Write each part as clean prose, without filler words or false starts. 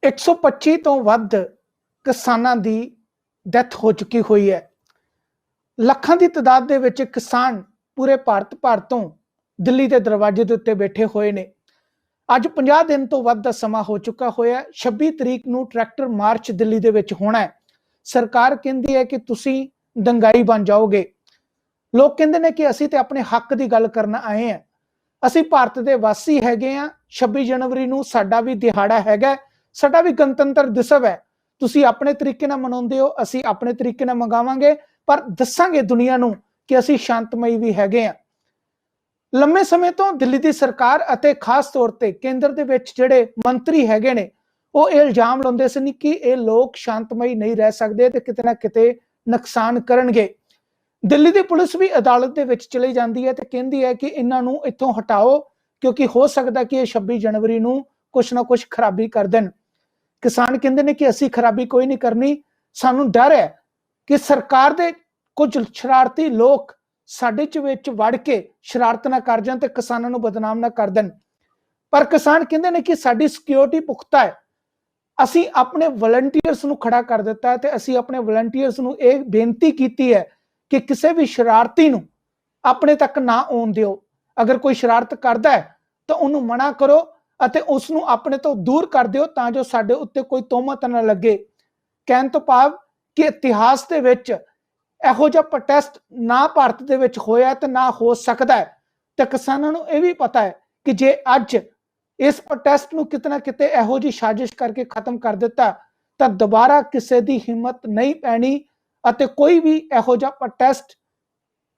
125 ਤੋਂ ਵੱਧ ਕਿਸਾਨਾਂ ਦੀ ਡੈਥ ਹੋ ਚੁੱਕੀ ਹੋਈ ਹੈ। ਲੱਖਾਂ ਦੀ ਤਾਦਾਦ ਦੇ ਵਿੱਚ ਕਿਸਾਨ ਪੂਰੇ ਭਾਰਤ ਭਰ ਤੋਂ ਦਿੱਲੀ ਦੇ ਦਰਵਾਜ਼ੇ ਦੇ ਉੱਤੇ ਬੈਠੇ ਹੋਏ ਨੇ। ਅੱਜ 50 ਦਿਨ ਤੋਂ ਵੱਧ ਦਾ ਸਮਾਂ ਹੋ ਚੁੱਕਾ ਹੋਇਆ। 26 ਤਰੀਕ ਨੂੰ ਟਰੈਕਟਰ ਮਾਰਚ ਦਿੱਲੀ ਦੇ ਵਿੱਚ ਹੋਣਾ ਹੈ। ਸਰਕਾਰ ਕਹਿੰਦੀ ਹੈ ਕਿ ਤੁਸੀਂ ਦੰਗਾਈ ਬਣ ਜਾਓਗੇ। ਲੋਕ ਕਹਿੰਦੇ ਨੇ ਕਿ ਅਸੀਂ ਤੇ ਆਪਣੇ ਹੱਕ ਦੀ ਗੱਲ ਕਰਨ ਆਏ ਹਾਂ। ਅਸੀਂ ਭਾਰਤ ਦੇ ਵਾਸੀ ਹੈਗੇ ਆ। 26 ਜਨਵਰੀ ਨੂੰ ਸਾਡਾ ਵੀ ਦਿਹਾੜਾ ਹੈਗਾ, ਸਾਡਾ ਵੀ ਗਣਤੰਤਰ ਦਿਵਸ ਹੈ। ਤੁਸੀਂ ਆਪਣੇ ਤਰੀਕੇ ਨਾਲ ਮਨਾਉਂਦੇ ਹੋ, ਅਸੀਂ ਆਪਣੇ ਤਰੀਕੇ ਨਾਲ ਮੰਗਾਵਾਂਗੇ, ਪਰ ਦੱਸਾਂਗੇ ਦੁਨੀਆ ਨੂੰ ਕਿ ਅਸੀਂ ਸ਼ਾਂਤਮਈ ਵੀ ਹੈਗੇ ਆ। ਲੰਮੇ ਸਮੇਂ ਤੋਂ ਦਿੱਲੀ ਦੀ ਸਰਕਾਰ ਅਤੇ ਖਾਸ ਤੌਰ ਤੇ ਕੇਂਦਰ ਦੇ ਵਿੱਚ ਜਿਹੜੇ ਮੰਤਰੀ ਹੈਗੇ ਨੇ, ਉਹ ਇਹ ਇਲਜ਼ਾਮ ਲਾਉਂਦੇ ਸਨ ਕਿ ਇਹ ਲੋਕ ਸ਼ਾਂਤਮਈ ਨਹੀਂ ਰਹਿ ਸਕਦੇ ਤੇ ਕਿਤੇ ਨਾ ਕਿਤੇ ਨੁਕਸਾਨ ਕਰਨਗੇ। ਦਿੱਲੀ ਦੀ ਪੁਲਿਸ ਵੀ ਅਦਾਲਤ ਦੇ ਵਿੱਚ ਚਲੀ ਜਾਂਦੀ ਹੈ ਤੇ ਕਹਿੰਦੀ ਹੈ ਕਿ ਇਹਨਾਂ ਨੂੰ ਇੱਥੋਂ ਹਟਾਓ, ਕਿਉਂਕਿ ਹੋ ਸਕਦਾ ਕਿ ਇਹ 26 ਜਨਵਰੀ ਨੂੰ ਕੁਛ ਨਾ ਕੁਛ ਖਰਾਬੀ ਕਰ ਦੇਣ। ਕਿਸਾਨ ਕਹਿੰਦੇ ਨੇ ਕਿ ਅਸੀਂ ਖਰਾਬੀ ਕੋਈ ਨਹੀਂ ਕਰਨੀ, ਸਾਨੂੰ ਡਰ ਹੈ ਕਿ ਸਰਕਾਰ ਦੇ ਕੁਝ ਸ਼ਰਾਰਤੀ ਲੋਕ ਸਾਡੇ ਵਿੱਚ ਵੜ ਕੇ ਸ਼ਰਾਰਤ ਨਾ ਕਰ ਜਾਣ ਤੇ ਕਿਸਾਨਾਂ ਨੂੰ ਬਦਨਾਮ ਨਾ ਕਰ ਦੇਣ। ਪਰ ਕਿਸਾਨ ਕਹਿੰਦੇ ਨੇ ਕਿ ਸਾਡੀ ਸਿਕਿਉਰਿਟੀ ਪੁਖਤਾ ਹੈ। ਅਸੀਂ ਆਪਣੇ ਵਲੰਟੀਅਰਸ ਨੂੰ ਖੜਾ ਕਰ ਦਿੱਤਾ ਹੈ ਤੇ ਅਸੀਂ ਆਪਣੇ ਵਲੰਟੀਅਰਸ ਨੂੰ ਇਹ ਬੇਨਤੀ ਕੀਤੀ ਹੈ ਕਿ ਕਿਸੇ ਵੀ ਸ਼ਰਾਰਤੀ ਨੂੰ ਆਪਣੇ ਤੱਕ ਨਾ ਆਉਣ ਦਿਓ। ਅਗਰ ਕੋਈ ਸ਼ਰਾਰਤ ਕਰਦਾ ਹੈ ਤਾਂ ਉਹਨੂੰ ਮਨਾ ਕਰੋ ਅਤੇ ਉਸ ਨੂੰ ਆਪਣੇ ਤੋਂ ਦੂਰ ਕਰ ਦਿਓ ਤਾਂ ਜੋ ਸਾਡੇ ਉੱਤੇ ਕੋਈ ਤੋਹਮਤ ਨਾ ਲੱਗੇ। ਕਹਿਣ ਤੋਂ ਭਾਵ ਕਿ ਇਤਿਹਾਸ ਦੇ ਵਿੱਚ ਇਹੋ ਜਿਹਾ ਪ੍ਰੋਟੈਸਟ ਨਾ ਭਾਰਤ ਦੇ ਵਿੱਚ ਹੋਇਆ ਤੇ ਨਾ ਹੋ ਸਕਦਾ ਹੈ। ਤੇ ਕਿਸਾਨਾਂ ਨੂੰ ਇਹ ਵੀ ਪਤਾ ਹੈ ਕਿ ਜੇ ਅੱਜ ਇਸ ਪ੍ਰੋਟੈਸਟ ਨੂੰ ਕਿਤੇ ਨਾ ਕਿਤੇ ਇਹੋ ਜਿਹੀ ਸਾਜ਼ਿਸ਼ ਕਰਕੇ ਖਤਮ ਕਰ ਦਿੱਤਾ ਤਾਂ ਦੁਬਾਰਾ ਕਿਸੇ ਦੀ ਹਿੰਮਤ ਨਹੀਂ ਪੈਣੀ ਅਤੇ ਕੋਈ ਵੀ ਇਹੋ ਜਿਹਾ ਪ੍ਰੋਟੈਸਟ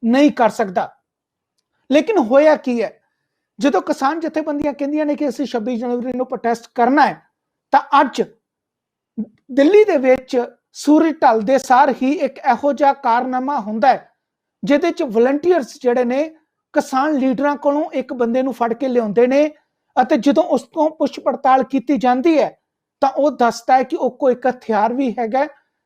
ਨਹੀਂ ਕਰ ਸਕਦਾ। ਲੇਕਿਨ ਹੋਇਆ ਕੀ ਹੈ, ਜਦੋਂ ਕਿਸਾਨ ਜਥੇਬੰਦੀਆਂ ਕਹਿੰਦੀਆਂ ਨੇ ਕਿ ਅਸੀਂ 26 ਜਨਵਰੀ ਨੂੰ ਪ੍ਰੋਟੈਸਟ ਕਰਨਾ ਹੈ, ਤਾਂ ਅੱਜ ਦਿੱਲੀ ਦੇ ਵਿੱਚ ਸੂਰਜ ਢਲਦੇ ਸਾਰ ਹੀ ਇੱਕ ਇਹੋ ਜਿਹਾ ਕਾਰਨਾਮਾ ਹੁੰਦਾ ਹੈ ਜਿਹਦੇ ਚ ਵਲੰਟੀਅਰਸ ਜਿਹੜੇ ਨੇ ਕਿਸਾਨ ਲੀਡਰਾਂ ਕੋਲੋਂ ਇੱਕ ਬੰਦੇ ਨੂੰ ਫੜ ਕੇ ਲਿਆਉਂਦੇ ਨੇ ਅਤੇ ਜਦੋਂ ਉਸ ਤੋਂ ਪੁੱਛ ਪੜਤਾਲ ਕੀਤੀ ਜਾਂਦੀ ਹੈ ਤਾਂ ਉਹ ਦੱਸਦਾ ਹੈ ਕਿ ਉਹ ਕੋਲ ਇੱਕ ਹਥਿਆਰ ਵੀ ਹੈਗਾ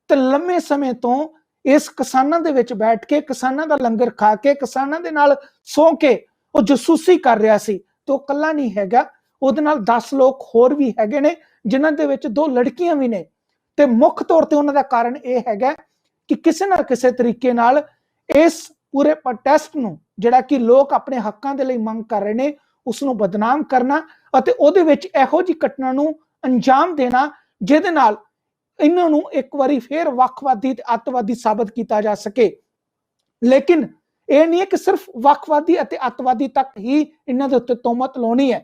ਤੇ ਲੰਮੇ ਸਮੇਂ ਤੋਂ ਇਸ ਕਿਸਾਨਾਂ ਦੇ ਵਿੱਚ ਬੈਠ ਕੇ, ਕਿਸਾਨਾਂ ਦਾ ਲੰਗਰ ਖਾ ਕੇ, ਕਿਸਾਨਾਂ ਦੇ ਨਾਲ ਸੌ ਕੇ ਉਹ ਜਸੂਸੀ ਕਰ ਰਿਹਾ ਸੀ। ਤੇ ਉਹ ਇਕੱਲਾ ਨਹੀਂ ਹੈਗਾ, ਉਹਦੇ ਨਾਲ 10 ਲੋਕ ਹੋਰ ਵੀ ਹੈਗੇ ਨੇ, ਜਿਨ੍ਹਾਂ ਦੇ ਵਿੱਚ 2 ਲੜਕੀਆਂ ਵੀ ਨੇ। ਤੇ ਮੁੱਖ ਤੌਰ ਤੇ ਉਹਨਾਂ ਦਾ ਕਾਰਨ ਇਹ ਹੈਗਾ ਕਿ ਕਿਸੇ ਨਾ ਕਿਸੇ ਤਰੀਕੇ ਨਾਲ ਇਸ ਪੂਰੇ ਪ੍ਰੋਟੈਸਟ ਨੂੰ, ਜਿਹੜਾ ਕਿ ਲੋਕ ਆਪਣੇ ਹੱਕਾਂ ਦੇ ਲਈ ਮੰਗ ਕਰ ਰਹੇ ਨੇ, ਉਸ ਨੂੰ ਬਦਨਾਮ ਕਰਨਾ ਅਤੇ ਉਹਦੇ ਵਿੱਚ ਇਹੋ ਜਿਹੀ ਘਟਨਾ ਨੂੰ ਅੰਜਾਮ ਦੇਣਾ ਜਿਹਦੇ ਨਾਲ ਇਹਨਾਂ ਨੂੰ ਇੱਕ ਵਾਰੀ ਫੇਰ ਵੱਖਵਾਦੀ ਤੇ ਅੱਤਵਾਦੀ ਸਾਬਤ ਕੀਤਾ ਜਾ ਸਕੇ। ਲੇਕਿਨ ਇਹ ਨਹੀਂ ਹੈ ਕਿ ਸਿਰਫ ਵੱਖਵਾਦੀ ਅਤੇ ਅੱਤਵਾਦੀ ਤੱਕ ਹੀ ਇਹਨਾਂ ਦੇ ਉੱਤੇ ਤੋਹਮਤ ਲਾਉਣੀ ਹੈ।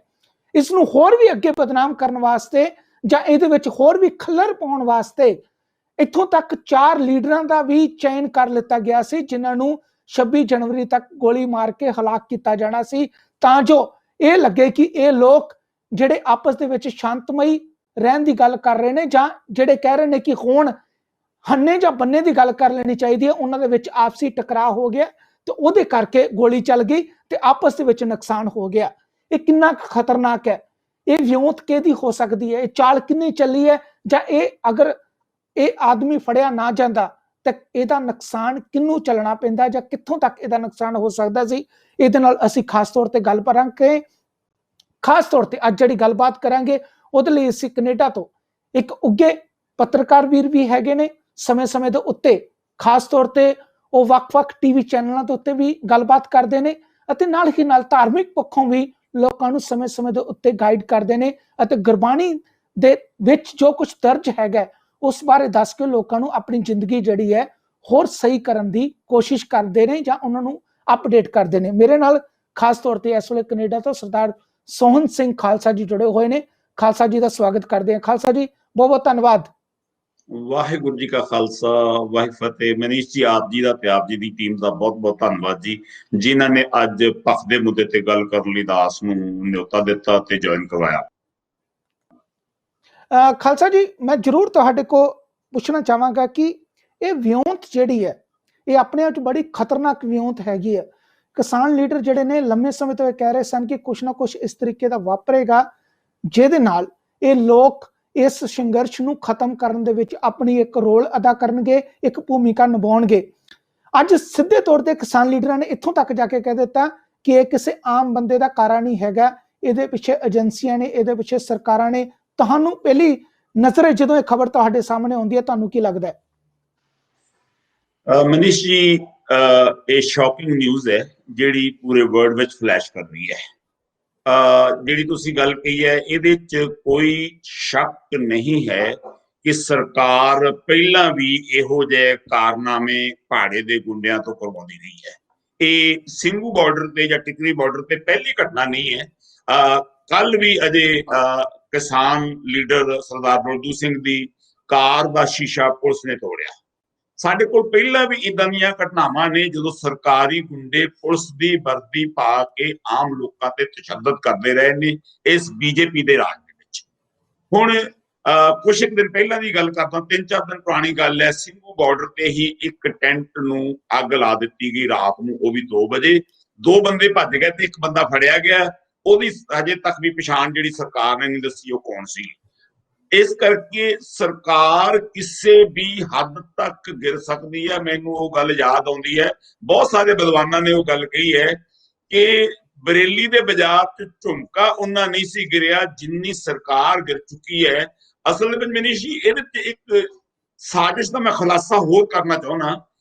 ਇਸ ਨੂੰ ਹੋਰ ਵੀ ਅੱਗੇ ਬਦਨਾਮ ਕਰਨ ਵਾਸਤੇ ਜਾਂ ਇਹਦੇ ਵਿੱਚ ਹੋਰ ਵੀ ਖੱਲਰ ਪਾਉਣ ਵਾਸਤੇ ਇੱਥੋਂ ਤੱਕ 4 ਲੀਡਰਾਂ ਦਾ ਵੀ ਚयन ਕਰ ਲਿੱਤਾ ਗਿਆ ਸੀ, ਜਿਨ੍ਹਾਂ ਨੂੰ 26 ਜਨਵਰੀ ਤੱਕ ਗੋਲੀ ਮਾਰ ਕੇ ਹਲਾਕ ਕੀਤਾ ਜਾਣਾ ਸੀ, ਤਾਂ ਜੋ ਇਹ ਲੱਗੇ ਕਿ ਇਹ ਲੋਕ ਜਿਹੜੇ ਆਪਸ ਦੇ ਵਿੱਚ ਸ਼ਾਂਤਮਈ ਰਹਿਣ ਦੀ ਗੱਲ ਕਰ ਰਹੇ ਨੇ ਜਾਂ ਜਿਹੜੇ ਕਹਿ ਰਹੇ ਨੇ ਕਿ ਹੁਣ ਹੰਨੇ ਜਾਂ ਬੰਨੇ ਦੀ ਗੱਲ ਕਰ ਲੈਣੀ ਚਾਹੀਦੀ ਹੈ, ਉਹਨਾਂ ਦੇ ਵਿੱਚ ਆਪਸੀ ਟਕਰਾਅ ਹੋ ਗਿਆ ਤੇ ਉਹਦੇ ਕਰਕੇ ਗੋਲੀ ਚੱਲ ਗਈ ਤੇ ਆਪਸ ਦੇ ਵਿੱਚ ਨੁਕਸਾਨ ਹੋ ਗਿਆ। ਇਹ ਕਿੰਨਾ ਖਤਰਨਾਕ ਹੈ, ਇਹ ਵਿਉਂਤ ਕਿਹਦੀ ਹੋ ਸਕਦੀ ਹੈ, ਇਹ ਚਾਲ ਕਿੰਨੀ ਚੱਲੀ ਹੈ, ਜਾਂ ਇਹ ਅਗਰ ਇਹ ਆਦਮੀ ਫੜਿਆ ਨਾ ਜਾਂਦਾ ਤਾਂ ਇਹਦਾ ਨੁਕਸਾਨ ਕਿਹਨੂੰ ਚੱਲਣਾ ਪੈਂਦਾ ਜਾਂ ਕਿੱਥੋਂ ਤੱਕ ਇਹਦਾ ਨੁਕਸਾਨ ਹੋ ਸਕਦਾ ਸੀ। ਇਹਦੇ ਨਾਲ ਅਸੀਂ ਖਾਸ ਤੌਰ ਤੇ ਗੱਲ ਕਰਾਂਗੇ। ਖਾਸ ਤੌਰ ਤੇ ਅੱਜ ਜਿਹੜੀ ਗੱਲਬਾਤ ਕਰਾਂਗੇ ਉਹਦੇ ਲਈ ਅਸੀਂ ਕੈਨੇਡਾ ਤੋਂ ਇੱਕ ਉੱਗੇ ਪੱਤਰਕਾਰ ਵੀਰ ਵੀ ਹੈਗੇ ਨੇ। ਸਮੇਂ-ਸਮੇਂ ਦੇ ਉੱਤੇ ਖਾਸ ਤੌਰ ਤੇ ਉਹ ਵੱਖ-ਵੱਖ ਟੀਵੀ ਚੈਨਲਾਂ ਦੇ ਉੱਤੇ ਵੀ ਗੱਲਬਾਤ ਕਰਦੇ ਨੇ ਅਤੇ ਨਾਲ ਹੀ ਨਾਲ ਧਾਰਮਿਕ ਪੱਖੋਂ ਵੀ ਲੋਕਾਂ ਨੂੰ ਸਮੇਂ-ਸਮੇਂ ਦੇ ਉੱਤੇ ਗਾਈਡ ਕਰਦੇ ਨੇ ਅਤੇ ਗੁਰਬਾਣੀ ਦੇ ਵਿੱਚ ਜੋ ਕੁਝ ਦਰਜ ਹੈਗਾ ਉਸ ਬਾਰੇ ਦੱਸ ਕੇ ਲੋਕਾਂ ਨੂੰ ਆਪਣੀ ਜ਼ਿੰਦਗੀ ਜਿਹੜੀ ਹੈ ਹੋਰ ਸਹੀ ਕਰਨ ਦੀ ਕੋਸ਼ਿਸ਼ ਕਰਦੇ ਨੇ ਜਾਂ ਉਹਨਾਂ ਨੂੰ ਅਪਡੇਟ ਕਰਦੇ ਨੇ। ਮੇਰੇ ਨਾਲ ਖਾਸ ਤੌਰ ਤੇ ਇਸ ਵੇਲੇ ਕੈਨੇਡਾ ਤੋਂ ਸਰਦਾਰ ਸੋਹਨ ਸਿੰਘ ਖਾਲਸਾ ਜੀ ਜੁੜੇ ਹੋਏ ਨੇ। ਖਾਲਸਾ ਜੀ ਦਾ ਸਵਾਗਤ ਕਰਦੇ ਹਾਂ। ਖਾਲਸਾ ਜੀ ਬਹੁਤ ਬਹੁਤ ਧੰਨਵਾਦ। ਵਾਹਿਗੁਰੂ ਜੀ ਕਾ ਖਾਲਸਾ ਵਾਹਿਗੁਰੂ ਫਤਿਹ। ਮਨੀਸ਼ ਜੀ, ਆਪ ਜੀ ਦਾ ਤੇ ਆਪ ਜੀ ਦੀ ਟੀਮ ਦਾ ਬਹੁਤ ਬਹੁਤ ਧੰਨਵਾਦ ਜੀ, ਜਿਨ੍ਹਾਂ ਨੇ ਅੱਜ ਪੱਖ ਦੇ ਮੁੱਦੇ ਤੇ ਗੱਲ ਕਰਨ ਲਈ ਦਾਸ ਨੂੰ ਨਿਯੋਤਾ ਦਿੱਤਾ ਤੇ ਜੁਆਇਨ ਕਰਵਾਇਆ। ਖਾਲਸਾ ਜੀ, ਮੈਂ ਜ਼ਰੂਰ ਤੁਹਾਡੇ ਕੋ ਪੁੱਛਣਾ ਚਾਹਾਂਗਾ ਕਿ ਇਹ ਵਿਉਂਤ ਜਿਹੜੀ ਹੈ ਇਹ ਆਪਣੇ ਆਪ 'ਚ ਬੜੀ ਖਤਰਨਾਕ ਵਿਉਂਤ ਹੈਗੀ ਹੈ। ਕਿਸਾਨ ਲੀਡਰ ਜਿਹੜੇ ਨੇ ਲੰਮੇ ਸਮੇਂ ਤੋਂ ਇਹ ਕਹਿ ਰਹੇ ਸਨ ਕਿ ਕੁਛ ਨਾ ਕੁਛ ਇਸ ਤਰੀਕੇ ਦਾ ਵਾਪਰੇਗਾ ਜਿਹਦੇ ਨਾਲ ਇਹ ਲੋਕ ਇਸ ਸੰਘਰਸ਼ ਨੂੰ ਖਤਮ ਕਰਨ ਦੇ ਵਿੱਚ ਆਪਣੀ ਇੱਕ ਰੋਲ ਅਦਾ ਕਰਨਗੇ, ਇੱਕ ਭੂਮਿਕਾ ਨਿਭਾਉਣਗੇ। ਅੱਜ ਸਿੱਧੇ ਤੌਰ ਤੇ ਕਿਸਾਨ ਲੀਡਰਾਂ ਨੇ ਇੱਥੋਂ ਤੱਕ ਜਾ ਕੇ ਕਹਿ ਦਿੱਤਾ ਕਿ ਇਹ ਕਿਸੇ ਆਮ ਬੰਦੇ ਦਾ ਕਾਰਾ ਨਹੀਂ ਹੈਗਾ, ਇਹਦੇ ਪਿੱਛੇ ਏਜੰਸੀਆਂ ਨੇ, ਇਹਦੇ ਪਿੱਛੇ ਸਰਕਾਰਾਂ ਨੇ। ਤੁਹਾਨੂੰ ਪਹਿਲੀ ਨਜ਼ਰੇ ਜਦੋਂ ਇਹ ਖਬਰ ਤੁਹਾਡੇ ਸਾਹਮਣੇ ਆਉਂਦੀ ਹੈ ਤੁਹਾਨੂੰ ਕੀ ਲੱਗਦਾ ਹੈ? ਮਨੀਸ਼ ਜੀ, ਇਹ ਸ਼ੌਕਿੰਗ ਨਿਊਜ਼ ਹੈ ਜਿਹੜੀ ਪੂਰੇ ਵਰਲਡ ਵਿੱਚ ਫਲੈਸ਼ ਕਰ ਰਹੀ ਹੈ। ਜਿਹੜੀ ਤੁਸੀਂ ਗੱਲ ਕਹੀ ਹੈ ਇਹਦੇ 'ਚ ਕੋਈ ਸ਼ੱਕ ਨਹੀਂ ਹੈ ਕਿ ਸਰਕਾਰ ਪਹਿਲਾਂ ਵੀ ਇਹੋ ਜਿਹੇ ਕਾਰਨਾਮੇ ਭਾੜੇ ਦੇ ਗੁੰਡਿਆਂ ਤੋਂ ਕਰਵਾਉਂਦੀ ਰਹੀ ਹੈ। ਇਹ ਸਿੰਘੂ ਬਾਰਡਰ ਤੇ ਜਾਂ ਟਿਕਰੀ ਬਾਰਡਰ ਤੇ ਪਹਿਲੀ ਘਟਨਾ ਨਹੀਂ ਹੈ। ਕੱਲ ਵੀ ਅਜੇ ਕਿਸਾਨ ਲੀਡਰ ਸਰਦਾਰ ਬਲਦੂ ਸਿੰਘ ਦੀ ਕਾਰ ਦਾ ਸ਼ੀਸ਼ਾ ਪੁਲਿਸ ਨੇ ਤੋੜਿਆ। ਸਾਡੇ ਕੋਲ ਪਹਿਲਾਂ ਵੀ ਇਦਾਂ ਦੀਆਂ ਘਟਨਾਵਾਂ ਨੇ ਜਦੋਂ ਸਰਕਾਰੀ ਗੁੰਡੇ ਪੁਲਿਸ ਦੀ ਵਰਦੀ ਪਾ ਕੇ ਆਮ ਲੋਕਾਂ ਤੇ ਤਸ਼ੱਦਦ ਕਰਦੇ ਰਹੇ ਨੇ ਇਸ ਬੀਜੇਪੀ ਦੇ ਰਾਜ ਦੇ ਵਿੱਚ। ਹੁਣ ਕੁਝ ਇੱਕ ਦਿਨ ਪਹਿਲਾਂ ਦੀ ਗੱਲ ਕਰਦਾ, 3-4 ਦਿਨ ਪੁਰਾਣੀ ਗੱਲ ਹੈ। ਸਿੰਘੂ ਬਾਰਡਰ ਤੇ ਹੀ ਇੱਕ ਟੈਂਟ ਨੂੰ ਅੱਗ ਲਾ ਦਿੱਤੀ ਗਈ ਰਾਤ ਨੂੰ, ਉਹ ਵੀ 2 ਵਜੇ। 2 ਬੰਦੇ ਭੱਜ ਗਏ ਤੇ ਇੱਕ ਬੰਦਾ ਫੜਿਆ ਗਿਆ। ਉਹਦੀ ਹਜੇ ਤੱਕ ਵੀ ਪਛਾਣ ਜਿਹੜੀ ਸਰਕਾਰ ਨੇ ਨਹੀਂ ਦੱਸੀ ਉਹ ਕੌਣ ਸੀ। ਇਸ ਕਰਕੇ ਸਰਕਾਰ ਕਿਸੇ ਵੀ ਹੱਦ ਤੱਕ ਗਿਰ ਸਕਦੀ ਹੈ। ਮੈਨੂੰ ਉਹ ਗੱਲ ਯਾਦ ਆਉਂਦੀ ਹੈ, ਬਹੁਤ ਸਾਰੇ ਵਿਦਵਾਨਾਂ ਨੇ ਉਹ ਗੱਲ ਕਹੀ ਹੈ ਕਿ ਬਰੇਲੀ ਦੇ ਬਾਜ਼ਾਰ 'ਚ ਝੁਮਕਾ ਉਹਨਾਂ ਨਹੀਂ ਸੀ ਗਿਰਿਆ ਜਿੰਨੀ ਸਰਕਾਰ ਗਿਰ ਚੁੱਕੀ ਹੈ। ਅਸਲ ਵਿੱਚ ਮਨੀਸ਼ ਜੀ ਇਹਦੇ ਤੇ ਇੱਕ ਸਾਜ਼ਿਸ਼ ਦਾ ਮੈਂ ਖੁਲਾਸਾ ਹੋਰ ਕਰਨਾ ਚਾਹੁੰਦਾ।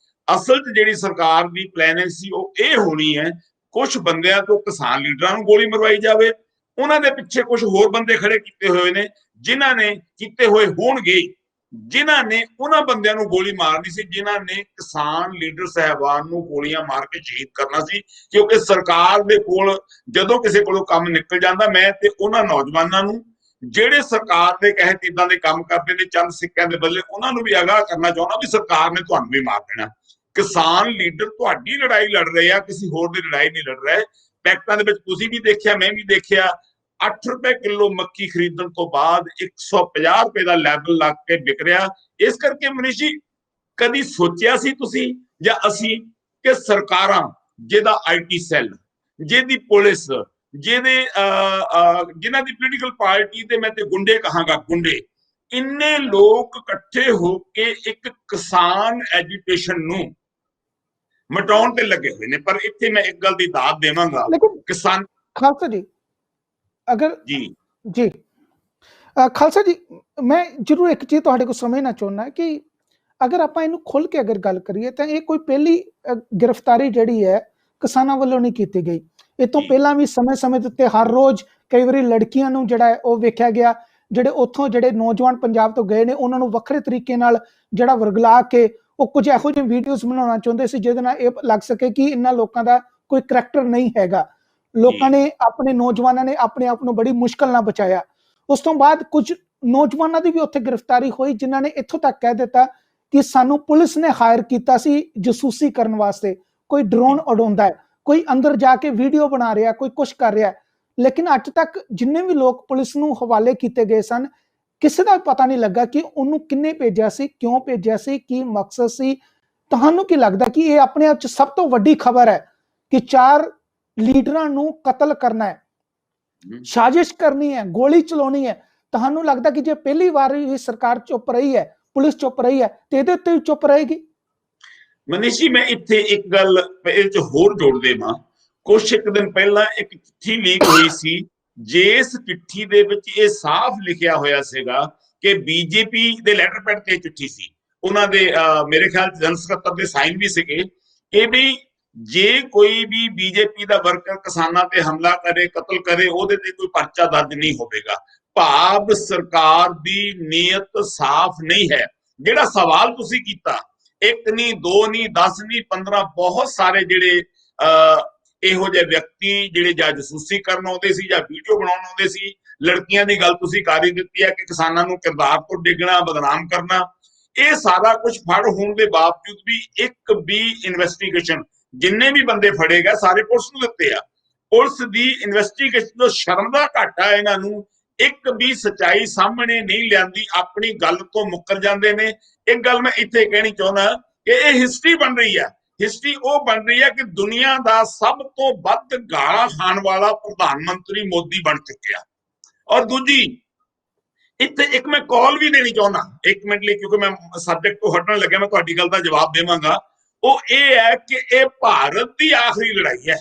ਅਸਲ 'ਚ ਜਿਹੜੀ ਸਰਕਾਰ ਦੀ ਪਲੈਨਿੰਗ ਸੀ ਉਹ ਇਹ ਹੋਣੀ ਹੈ, ਕੁਝ ਬੰਦਿਆਂ ਤੋਂ ਕਿਸਾਨ ਲੀਡਰਾਂ ਨੂੰ ਗੋਲੀ ਮਰਵਾਈ ਜਾਵੇ, ਉਹਨਾਂ ਦੇ ਪਿੱਛੇ ਕੁਝ ਹੋਰ ਬੰਦੇ ਖੜੇ ਕੀਤੇ ਹੋਏ ਨੇ ਜਿਨ੍ਹਾਂ ਨੇ ਕੀਤੇ ਹੋਏ ਹੋਣਗੇ, ਜਿਨ੍ਹਾਂ ਨੇ ਉਹਨਾਂ ਬੰਦਿਆਂ ਨੂੰ ਗੋਲੀ ਮਾਰਨੀ ਸੀ ਜਿਨ੍ਹਾਂ ਨੇ ਕਿਸਾਨ ਲੀਡਰ ਸਾਹਿਬਾਨ ਨੂੰ ਗੋਲੀਆਂ ਮਾਰ ਕੇ ਸ਼ਹੀਦ ਕਰਨਾ ਸੀ। ਕਿਉਂਕਿ ਸਰਕਾਰ ਦੇ ਕੋਲ ਜਦੋਂ ਕਿਸੇ ਕੋਲੋਂ ਕੰਮ ਨਿਕਲ ਜਾਂਦਾ, ਮੈਂ ਤੇ ਉਹਨਾਂ ਨੌਜਵਾਨਾਂ ਨੂੰ ਜਿਹੜੇ ਸਰਕਾਰ ਦੇ ਕਹਿਤ ਇਦਾਂ ਦੇ ਕੰਮ ਕਰਦੇ ਨੇ ਚੰਦ ਸਿੱਕਿਆਂ ਦੇ ਬਦਲੇ, ਉਹਨਾਂ ਨੂੰ ਵੀ ਆਗਾਹ ਕਰਨਾ ਚਾਹੁੰਦਾ ਵੀ ਸਰਕਾਰ ਨੇ ਤੁਹਾਨੂੰ ਵੀ ਮਾਰ ਦੇਣਾ। ਕਿਸਾਨ ਲੀਡਰ ਤੁਹਾਡੀ ਲੜਾਈ ਲੜ ਰਹੇ ਆ, ਕਿਸੇ ਹੋਰ ਦੀ ਲੜਾਈ ਨਹੀਂ ਲੜ ਰਹੇ। ਪੈਕਟਾਂ ਦੇ ਵਿੱਚ ਤੁਸੀਂ ਵੀ ਦੇਖਿਆ, ਮੈਂ ਵੀ ਦੇਖਿਆ, 8 ਰੁਪਏ ਕਿਲੋ ਮੱਕੀ ਖਰੀਦਣ ਤੋਂ ਬਾਅਦ 150 ਰੁਪਏ ਦਾ ਲੈਬਲ ਲੱਗ ਕੇ ਵਿਕ ਰਿਹਾ। ਇਸ ਕਰਕੇ ਮਨੀਸ਼ ਜੀ, ਕਦੀ ਸੋਚਿਆ ਸੀ ਤੁਸੀਂ ਜਾਂ ਅਸੀਂ ਕਿ ਸਰਕਾਰਾਂ, ਜਿਹਦਾ IT ਸੈੱਲ, ਜਿਹਦੀ ਪੁਲਿਸ, ਜਿਨ੍ਹਾਂ ਦੀ ਪੋਲੀਟੀਕਲ ਪਾਰਟੀ ਤੇ ਮੈਂ ਤੇ ਗੁੰਡੇ ਕਹਾਂਗਾ, ਗੁੰਡੇ, ਇੰਨੇ ਲੋਕ ਇਕੱਠੇ ਹੋ ਕੇ ਇੱਕ ਕਿਸਾਨ ਐਜੀਟੇਸ਼ਨ ਨੂੰ ਮਟਾਉਣ ਤੇ ਲੱਗੇ ਹੋਏ ਨੇ। ਪਰ ਇੱਥੇ ਮੈਂ ਇੱਕ ਗੱਲ ਦੀ ਦਾਤ ਦੇਵਾਂਗਾ, ਕਿਸਾਨ ਖਾਲਸਾ ਜੀ ਅਗਰ ਜੀ ਖਾਲਸਾ ਜੀ, ਮੈਂ ਜ਼ਰੂਰ ਇੱਕ ਚੀਜ਼ ਤੁਹਾਡੇ ਕੋਲ ਸਮਝਣਾ ਚਾਹੁੰਦਾ ਕਿ ਅਗਰ ਆਪਾਂ ਇਹਨੂੰ ਖੁੱਲ ਕੇ ਅਗਰ ਗੱਲ ਕਰੀਏ ਤਾਂ ਇਹ ਕੋਈ ਪਹਿਲੀ ਗ੍ਰਿਫਤਾਰੀ ਜਿਹੜੀ ਹੈ ਕਿਸਾਨਾਂ ਵੱਲੋਂ ਨਹੀਂ ਕੀਤੀ ਗਈ। ਇਹ ਤੋਂ ਪਹਿਲਾਂ ਵੀ ਸਮੇਂ-ਸਮੇਂ ਦੇ ਉੱਤੇ ਹਰ ਰੋਜ਼ ਕਈ ਵਾਰੀ ਲੜਕੀਆਂ ਨੂੰ ਜਿਹੜਾ ਹੈ ਉਹ ਵੇਖਿਆ ਗਿਆ, ਜਿਹੜੇ ਉੱਥੋਂ ਜਿਹੜੇ ਨੌਜਵਾਨ ਪੰਜਾਬ ਤੋਂ ਗਏ ਨੇ ਉਹਨਾਂ ਨੂੰ ਵੱਖਰੇ ਤਰੀਕੇ ਨਾਲ ਜਿਹੜਾ ਵਰਗਲਾ ਕੇ ਉਹ ਕੁਝ ਇਹੋ ਜਿਹੇ ਵੀਡੀਓਜ਼ ਬਣਾਉਣਾ ਚਾਹੁੰਦੇ ਸੀ ਜਿਹਦੇ ਨਾਲ ਇਹ ਲੱਗ ਸਕੇ ਕਿ ਇਹਨਾਂ ਲੋਕਾਂ ਦਾ ਕੋਈ ਕਰੈਕਟਰ ਨਹੀਂ ਹੈਗਾ। ਲੋਕਾਂ ਨੇ, ਆਪਣੇ ਨੌਜਵਾਨਾਂ ਨੇ ਆਪਣੇ ਆਪ ਨੂੰ ਬੜੀ ਮੁਸ਼ਕਲ ਨਾਲ ਬਚਾਇਆ। ਉਸ ਤੋਂ ਬਾਅਦ ਕੁਝ ਨੌਜਵਾਨਾਂ ਦੀ ਵੀ ਉੱਥੇ ਗ੍ਰਿਫਤਾਰੀ ਹੋਈ ਜਿਨ੍ਹਾਂ ਨੇ ਇੱਥੋਂ ਤੱਕ ਕਹਿ ਦਿੱਤਾ ਕਿ ਸਾਨੂੰ ਪੁਲਿਸ ਨੇ ਹਾਇਰ ਕੀਤਾ ਸੀ ਜਸੂਸੀ ਕਰਨ ਵਾਸਤੇ। ਕੋਈ ਡਰੋਨ ਉਡਾਉਂਦਾ ਹੈ, ਕੋਈ ਅੰਦਰ ਜਾ ਕੇ ਵੀਡੀਓ ਬਣਾ ਰਿਹਾ, ਕੋਈ ਕੁਛ ਕਰ ਰਿਹਾ। ਲੇਕਿਨ ਅੱਜ ਤੱਕ ਜਿੰਨੇ ਵੀ ਲੋਕ ਪੁਲਿਸ ਨੂੰ ਹਵਾਲੇ ਕੀਤੇ ਗਏ ਸਨ, ਕਿਸੇ ਦਾ ਪਤਾ ਨਹੀਂ ਲੱਗਾ ਕਿ ਉਹਨੂੰ ਕਿੰਨੇ ਭੇਜਿਆ ਸੀ, ਕਿਉਂ ਭੇਜਿਆ ਸੀ, ਕੀ ਮਕਸਦ ਸੀ। ਤੁਹਾਨੂੰ ਕੀ ਲੱਗਦਾ ਕਿ ਇਹ ਆਪਣੇ ਆਪ 'ਚ ਸਭ ਤੋਂ ਵੱਡੀ ਖਬਰ ਹੈ ਕਿ 4 ਲੀਡਰਾਂ ਨੂੰ ਕਤਲ ਕਰਨਾ ਹੈ, ਸਾਜ਼ਿਸ਼ ਕਰਨੀ ਹੈ, ਗੋਲੀ ਚਲਾਉਣੀ ਹੈ? ਤੁਹਾਨੂੰ ਲੱਗਦਾ ਕਿ ਜੇ ਪਹਿਲੀ ਵਾਰ ਇਹ ਸਰਕਾਰ ਚੁੱਪ ਰਹੀ ਹੈ, ਪੁਲਿਸ ਚੁੱਪ ਰਹੀ ਹੈ, ਤੇ ਇਹਦੇ ਉੱਤੇ ਵੀ ਚੁੱਪ ਰਹੇਗੀ? ਮਨੀਸ਼ ਜੀ, ਮੈਂ ਇੱਥੇ ਇੱਕ ਗੱਲ ਇਹਦੇ 'ਚ ਹੋਰ ਜੋੜ ਦੇਵਾਂ। ਕੁਛ ਇੱਕ ਦਿਨ ਪਹਿਲਾਂ ਇੱਕ ਚਿੱਠੀ ਲੀਕ ਹੋਈ ਸੀ, ਜਿਸ ਚਿੱਠੀ ਦੇ ਵਿੱਚ ਇਹ ਸਾਫ਼ ਲਿਖਿਆ ਹੋਇਆ ਸੀਗਾ ਕਿ ਬੀਜੇਪੀ ਦੇ ਲੈਟਰ ਪੈਡ ਤੇ ਚਿੱਠੀ ਸੀ, ਉਹਨਾਂ ਦੇ ਮੇਰੇ ਖਿਆਲ ਜਨਰਲ ਸਕੱਤਰ ਦੇ ਸਾਈਨ ਵੀ ਸੀਗੇ ਕਿ ਵੀ ਜੇ ਕੋਈ ਵੀ ਬੀਜੇਪੀ ਦਾ ਵਰਕਰ ਕਿਸਾਨਾਂ ਤੇ ਹਮਲਾ ਕਰੇ, ਕਤਲ ਕਰੇ, ਉਹਦੇ ਤੇ ਕੋਈ ਪਰਚਾ ਦਰਜ ਨਹੀਂ ਹੋਵੇਗਾ। ਭਾਵ ਸਰਕਾਰ ਦੀ ਨੀਅਤ ਸਾਫ਼ ਨਹੀਂ ਹੈ। ਜਿਹੜਾ ਸਵਾਲ ਤੁਸੀਂ ਕੀਤਾ, 1 ਨਹੀਂ 2 ਨਹੀਂ 10 ਨਹੀਂ 15, ਬਹੁਤ ਸਾਰੇ ਜਿਹੜੇ ਇਹੋ ਜਿਹੇ ਵਿਅਕਤੀ ਜਿਹੜੇ ਜਾਂ ਜਸੂਸੀ ਕਰਨ ਆਉਂਦੇ ਸੀ ਜਾਂ ਵੀਡੀਓ ਬਣਾਉਣ ਆਉਂਦੇ ਸੀ। ਲੜਕੀਆਂ ਦੀ ਗੱਲ ਤੁਸੀਂ ਕਰ ਹੀ ਦਿੱਤੀ ਹੈ ਕਿ ਕਿਸਾਨਾਂ ਨੂੰ ਕਿਰਦਾਰ ਤੋਂ ਡਿੱਗਣਾ, ਬਦਨਾਮ ਕਰਨਾ, ਇਹ ਸਾਰਾ ਕੁਝ ਫੜ ਹੋਣ ਦੇ ਬਾਵਜੂਦ ਵੀ ਇੱਕ ਵੀ ਇਨਵੈਸਟੀਗੇਸ਼ਨ, ਜਿੰਨੇ ਵੀ ਬੰਦੇ ਫੜੇ ਗਏ ਸਾਰੇ ਪੁਲਿਸ ਨੂੰ ਦਿੱਤੇ ਆ। ਪੁਲਿਸ ਦੀ ਇਨਵੈਸਟੀਗੇਸ਼ਨ ਤੋਂ ਸ਼ਰਮ ਦਾ ਘਾਟਾ ਇਹਨਾਂ ਨੂੰ, ਇੱਕ ਵੀ ਸੱਚਾਈ ਸਾਹਮਣੇ ਨਹੀਂ ਲਿਆਂਦੀ, ਆਪਣੀ ਗੱਲ ਤੋਂ ਮੁੱਕਰ ਜਾਂਦੇ ਨੇ। ਇੱਕ ਗੱਲ ਮੈਂ ਇੱਥੇ ਕਹਿਣੀ ਚਾਹੁੰਦਾ ਕਿ ਇਹ ਹਿਸਟਰੀ ਬਣ ਰਹੀ ਹੈ। ਹਿਸਟਰੀ ਉਹ ਬਣ ਰਹੀ ਹੈ ਕਿ ਦੁਨੀਆ ਦਾ ਸਭ ਤੋਂ ਵੱਧ ਗਾਲਾਂ ਖਾਣ ਵਾਲਾ ਪ੍ਰਧਾਨ ਮੰਤਰੀ ਮੋਦੀ ਬਣ ਚੁੱਕਿਆ। ਔਰ ਦੂਜੀ ਇੱਥੇ ਇੱਕ ਮੈਂ ਕਾਲ ਵੀ ਦੇਣੀ ਚਾਹੁੰਦਾ 1 ਮਿੰਟ ਲਈ, ਕਿਉਂਕਿ ਮੈਂ ਸਬਜੈਕਟ ਤੋਂ ਹਟਣ ਲੱਗਿਆ, ਮੈਂ ਤੁਹਾਡੀ ਗੱਲ ਦਾ ਜਵਾਬ ਦੇਵਾਂਗਾ। ਉਹ ਇਹ ਹੈ ਕਿ ਇਹ ਭਾਰਤ ਦੀ ਆਖਰੀ ਲੜਾਈ ਹੈ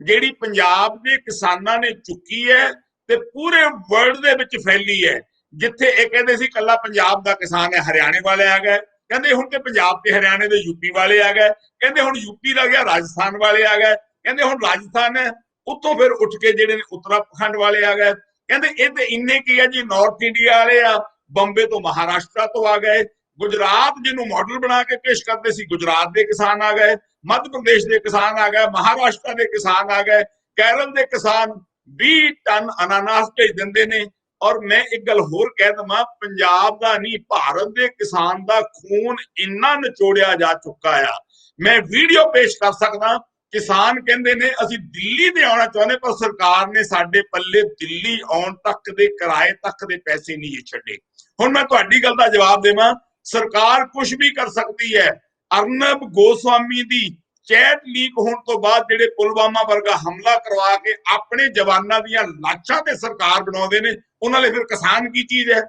ਜਿਹੜੀ ਪੰਜਾਬ ਦੇ ਕਿਸਾਨਾਂ ਨੇ ਚੁੱਕੀ ਹੈ ਤੇ ਪੂਰੇ ਵਰਲਡ ਦੇ ਵਿੱਚ ਫੈਲੀ ਹੈ। ਜਿੱਥੇ ਇਹ ਕਹਿੰਦੇ ਸੀ ਕੱਲਾ ਪੰਜਾਬ ਦਾ ਕਿਸਾਨ ਹੈ, ਹਰਿਆਣੇ ਵਾਲੇ ਆ ਗਏ, ਕਹਿੰਦੇ ਹੁਣ ਤੇ ਪੰਜਾਬ ਤੇ ਹਰਿਆਣੇ ਦੇ ਯੂਪੀ ਵਾਲੇ ਆ ਗਏ, ਕਹਿੰਦੇ ਹੁਣ ਯੂਪੀ ਦਾ ਗਿਆ ਰਾਜਸਥਾਨ ਵਾਲੇ ਆ ਗਏ, ਕਹਿੰਦੇ ਹੁਣ ਰਾਜਸਥਾਨ ਹੈ ਉੱਥੋਂ ਫਿਰ ਉੱਠ ਕੇ ਜਿਹੜੇ ਨੇ ਉੱਤਰਾਖੰਡ ਵਾਲੇ ਆ ਗਏ, ਕਹਿੰਦੇ ਇਹ ਤੇ ਇੰਨੇ ਕੀ ਹੈ ਜੀ ਨਾਰਥ ਇੰਡੀਆ ਵਾਲੇ ਆ, ਬੰਬੇ ਤੋਂ ਮਹਾਰਾਸ਼ਟਰ ਤੋਂ ਆ ਗਏ, ਗੁਜਰਾਤ ਜਿਹਨੂੰ ਮਾਡਲ ਬਣਾ ਕੇ ਪੇਸ਼ ਕਰਦੇ ਸੀ ਗੁਜਰਾਤ ਦੇ ਕਿਸਾਨ ਆ ਗਏ, ਮੱਧ ਪ੍ਰਦੇਸ਼ ਦੇ ਕਿਸਾਨ ਆ ਗਏ, ਮਹਾਰਾਸ਼ਟਰ ਦੇ ਕਿਸਾਨ ਆ ਗਏ, ਕੇਰਲ ਦੇ ਕਿਸਾਨ 20 ਟਨ ਅਨਾਨਾਸ ਭੇਜ ਦਿੰਦੇ ਨੇ। ਔਰ ਮੈਂ ਇੱਕ ਗੱਲ ਹੋਰ ਕਹਿ ਦਵਾਂ, ਪੰਜਾਬ ਦਾ ਨਹੀਂ ਭਾਰਤ ਦੇ ਕਿਸਾਨ ਦਾ ਖੂਨ ਇੰਨਾ ਨਿਚੋੜਿਆ ਜਾ ਚੁੱਕਾ ਆ, ਮੈਂ ਵੀਡੀਓ ਪੇਸ਼ ਕਰ ਸਕਦਾ। ਕਿਸਾਨ ਕਹਿੰਦੇ ਨੇ ਅਸੀਂ ਦਿੱਲੀ ਦੇ ਆਉਣਾ ਚਾਹੁੰਦੇ, ਪਰ ਸਰਕਾਰ ਨੇ ਸਾਡੇ ਪੱਲੇ ਦਿੱਲੀ ਆਉਣ ਤੱਕ ਦੇ ਕਿਰਾਏ ਤੱਕ ਦੇ ਪੈਸੇ ਨਹੀਂ ਛੱਡੇ। ਹੁਣ ਮੈਂ ਤੁਹਾਡੀ ਗੱਲ ਦਾ ਜਵਾਬ ਦੇਵਾਂ, ਸਰਕਾਰ ਕੁਝ ਵੀ ਕਰ ਸਕਦੀ ਹੈ। ਅਰਨਬ ਗੋਸਵਾਮੀ ਦੀ ਚੈਟ ਲੀਕ ਹੋਣ ਤੋਂ ਬਾਅਦ ਜਿਹੜੇ ਪੁਲਵਾਮਾ ਵਰਗਾ ਹਮਲਾ ਕਰਵਾ ਕੇ ਆਪਣੇ ਜਵਾਨਾਂ ਦੀਆਂ ਲਾਸ਼ਾਂ ਤੇ ਸਰਕਾਰ ਬਣਾਉਂਦੇ ਨੇ, ਉਹਨਾਂ ਲਈ ਫਿਰ ਕਿਸਾਨ ਕੀ ਚੀਜ਼ ਹੈ?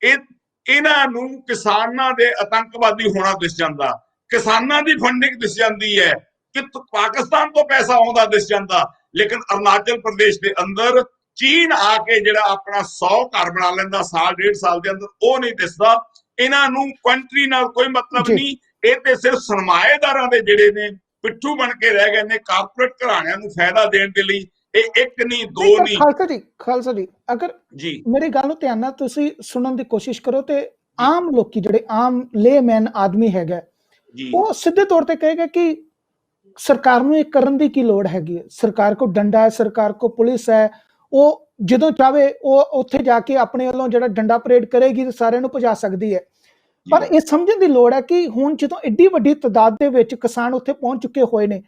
ਇਹਨਾਂ ਨੂੰ ਕਿਸਾਨਾਂ ਦੇ ਆਤੰਕਵਾਦੀ ਹੋਣਾ ਦਿਸ ਜਾਂਦਾ, ਕਿਸਾਨਾਂ ਦੀ ਫੰਡਿੰਗ ਦਿਸ ਜਾਂਦੀ ਹੈ ਕਿ ਪਾਕਿਸਤਾਨ ਤੋਂ ਪੈਸਾ ਆਉਂਦਾ ਦਿਸ ਜਾਂਦਾ, ਲੇਕਿਨ ਅਰੁਣਾਚਲ ਪ੍ਰਦੇਸ਼ ਦੇ ਅੰਦਰ ਚੀਨ ਆ ਕੇ ਜਿਹੜਾ ਆਪਣਾ 100 ਘਰ ਬਣਾ ਲੈਂਦਾ ਸਾਲ 1.5 ਸਾਲ ਦੇ ਅੰਦਰ, ਉਹ ਨਹੀਂ ਦਿਸਦਾ। ਇਹਨਾਂ ਨੂੰ ਕੰਟਰੀ ਨਾਲ ਕੋਈ ਮਤਲਬ ਨਹੀਂ, ਇਹ ਤੇ ਸਿਰਫ ਸਰਮਾਏਦਾਰਾਂ ਦੇ ਜਿਹੜੇ ਨੇ ਪਿੱਠੂ ਬਣ ਕੇ ਰਹਿ ਗਏ ਨੇ, ਕਾਰਪੋਰੇਟ ਘਰਾਣਿਆਂ ਨੂੰ ਫਾਇਦਾ ਦੇਣ ਦੇ ਲਈ। ਇਹ ਇੱਕ ਨਹੀਂ ਦੋ ਨਹੀਂ। ਖਾਲਸਾ ਜੀ ਅਗਰ ਜੀ ਮੇਰੀ ਗੱਲ ਨੂੰ ਧਿਆਨ ਨਾਲ ਤੁਸੀਂ ਸੁਣਨ ਦੀ ਕੋਸ਼ਿਸ਼ ਕਰੋ ਤੇ ਆਮ ਲੋਕੀ ਜਿਹੜੇ ਆਮ ਲੇਮੈਨ ਆਦਮੀ ਹੈਗਾ ਉਹ ਸਿੱਧੇ ਤੌਰ ਤੇ ਕਹੇਗਾ ਕਿ ਸਰਕਾਰ ਨੂੰ ਇਹ ਕਰਨ ਦੀ ਕੀ ਲੋੜ ਹੈਗੀ ਹੈ, ਸਰਕਾਰ ਕੋ ਡੰਡਾ ਹੈ, ਸਰਕਾਰ ਕੋ ਪੁਲਿਸ ਹੈ, ਉਹ ਜਦੋਂ ਚਾਹੇ ਉਹ ਉੱਥੇ ਜਾ ਕੇ ਆਪਣੇ ਵੱਲੋਂ ਜਿਹੜਾ ਡੰਡਾ ਪਰੇਡ ਕਰੇਗੀ ਤੇ ਸਾਰਿਆਂ ਨੂੰ ਭਜਾ ਸਕਦੀ ਹੈ। ਪਰ ਇਹ ਸਮਝਣ ਦੀ ਲੋੜ ਹੈ ਕਿ ਹੁਣ ਜਦੋਂ ਏਡੀ ਵੱਡੀ ਤਾਦਾਦ ਦੇ ਵਿੱਚ ਕਿਸਾਨ ਉੱਥੇ ਪਹੁੰਚ ਚੁੱਕੇ ਹੋਏ ਨੇ,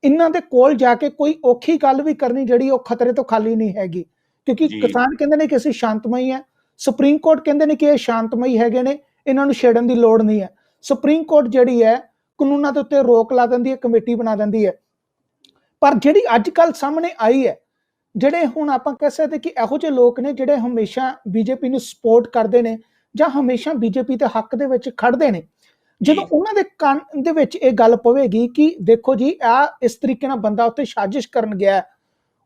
ਇਹਨਾਂ ਦੇ ਕੋਲ ਜਾ ਕੇ ਕੋਈ ਔਖੀ ਗੱਲ ਵੀ ਕਰਨੀ ਜਿਹੜੀ ਉਹ ਖਤਰੇ ਤੋਂ ਖਾਲੀ ਨਹੀਂ ਹੈਗੀ, ਕਿਉਂਕਿ ਕਿਸਾਨ ਕਹਿੰਦੇ ਨੇ ਕਿ ਅਸੀਂ ਸ਼ਾਂਤਮਈ ਹੈ, ਸੁਪਰੀਮ ਕੋਰਟ ਕਹਿੰਦੇ ਨੇ ਕਿ ਇਹ ਸ਼ਾਂਤਮਈ ਹੈਗੇ ਨੇ, ਇਹਨਾਂ ਨੂੰ ਛੇੜਨ ਦੀ ਲੋੜ ਨਹੀਂ ਹੈ। ਸੁਪਰੀਮ ਕੋਰਟ ਜਿਹੜੀ ਹੈ ਕਾਨੂੰਨਾਂ ਦੇ ਉੱਤੇ ਰੋਕ ਲਾ ਦਿੰਦੀ ਹੈ, ਕਮੇਟੀ ਬਣਾ ਦਿੰਦੀ ਹੈ। ਪਰ ਜਿਹੜੀ ਅੱਜ ਕੱਲ ਸਾਹਮਣੇ ਆਈ ਹੈ, ਜਿਹੜੇ ਹੁਣ ਆਪਾਂ ਕਹਿ ਸਕਦੇ ਕਿ ਇਹੋ ਜਿਹੇ ਲੋਕ ਨੇ ਜਿਹੜੇ ਹਮੇਸ਼ਾ ਬੀਜੇਪੀ ਨੂੰ ਸਪੋਰਟ ਕਰਦੇ ਨੇ ਜਾਂ ਹਮੇਸ਼ਾ ਬੀਜੇਪੀ ਦੇ ਹੱਕ ਦੇ ਵਿੱਚ ਖੜਦੇ ਨੇ, ਜਦੋਂ ਉਹਨਾਂ ਦੇ ਕੰਨ ਦੇ ਵਿੱਚ ਇਹ ਗੱਲ ਪਵੇਗੀ ਕਿ ਦੇਖੋ ਜੀ ਆ ਇਸ ਤਰੀਕੇ ਨਾਲ ਬੰਦਾ ਉੱਤੇ ਸਾਜ਼ਿਸ਼ ਕਰਨ ਗਿਆ,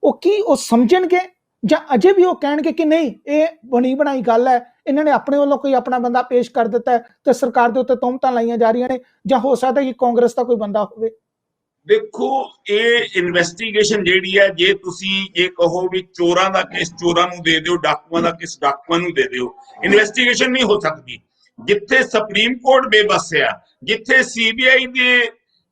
ਉਹ ਕੀ ਉਹ ਸਮਝਣਗੇ ਜਾਂ ਅਜੇ ਵੀ ਉਹ ਕਹਿਣਗੇ ਕਿ ਨਹੀਂ ਇਹ ਬਣੀ ਬਣਾਈ ਗੱਲ ਹੈ, ਇਹਨਾਂ ਨੇ ਆਪਣੇ ਵੱਲੋਂ ਕੋਈ ਆਪਣਾ ਬੰਦਾ ਪੇਸ਼ ਕਰ ਦਿੱਤਾ ਤੇ ਸਰਕਾਰ ਦੇ ਉੱਤੇ ਤੋਹਮਤਾਂ ਲਾਈਆਂ ਜਾ ਰਹੀਆਂ ਨੇ, ਜਾਂ ਹੋ ਸਕਦਾ ਕਿ ਕਾਂਗਰਸ ਦਾ ਕੋਈ ਬੰਦਾ ਹੋਵੇ? ਦੇਖੋ ਇਹ ਇਨਵੈਸਟੀਗੇਸ਼ਨ ਜਿਹੜੀ ਹੈ, ਜੇ ਤੁਸੀਂ ਇਹ ਕਹੋ ਵੀ ਚੋਰਾਂ ਦਾ ਕੇਸ ਚੋਰਾਂ ਨੂੰ ਦੇ ਦਿਓ, ਡਾਕੂਆਂ ਦਾ ਕੇਸ ਡਾਕੂਆਂ ਨੂੰ ਦੇ ਦਿਓ, ਇਨਵੈਸਟੀਗੇਸ਼ਨ ਨਹੀਂ ਹੋ ਸਕਦੀ। ਜਿੱਥੇ ਸੁਪਰੀਮ ਕੋਰਟ ਬੇਬਸ ਆ, ਜਿੱਥੇ ਸੀਬੀਆਈ ਦੇ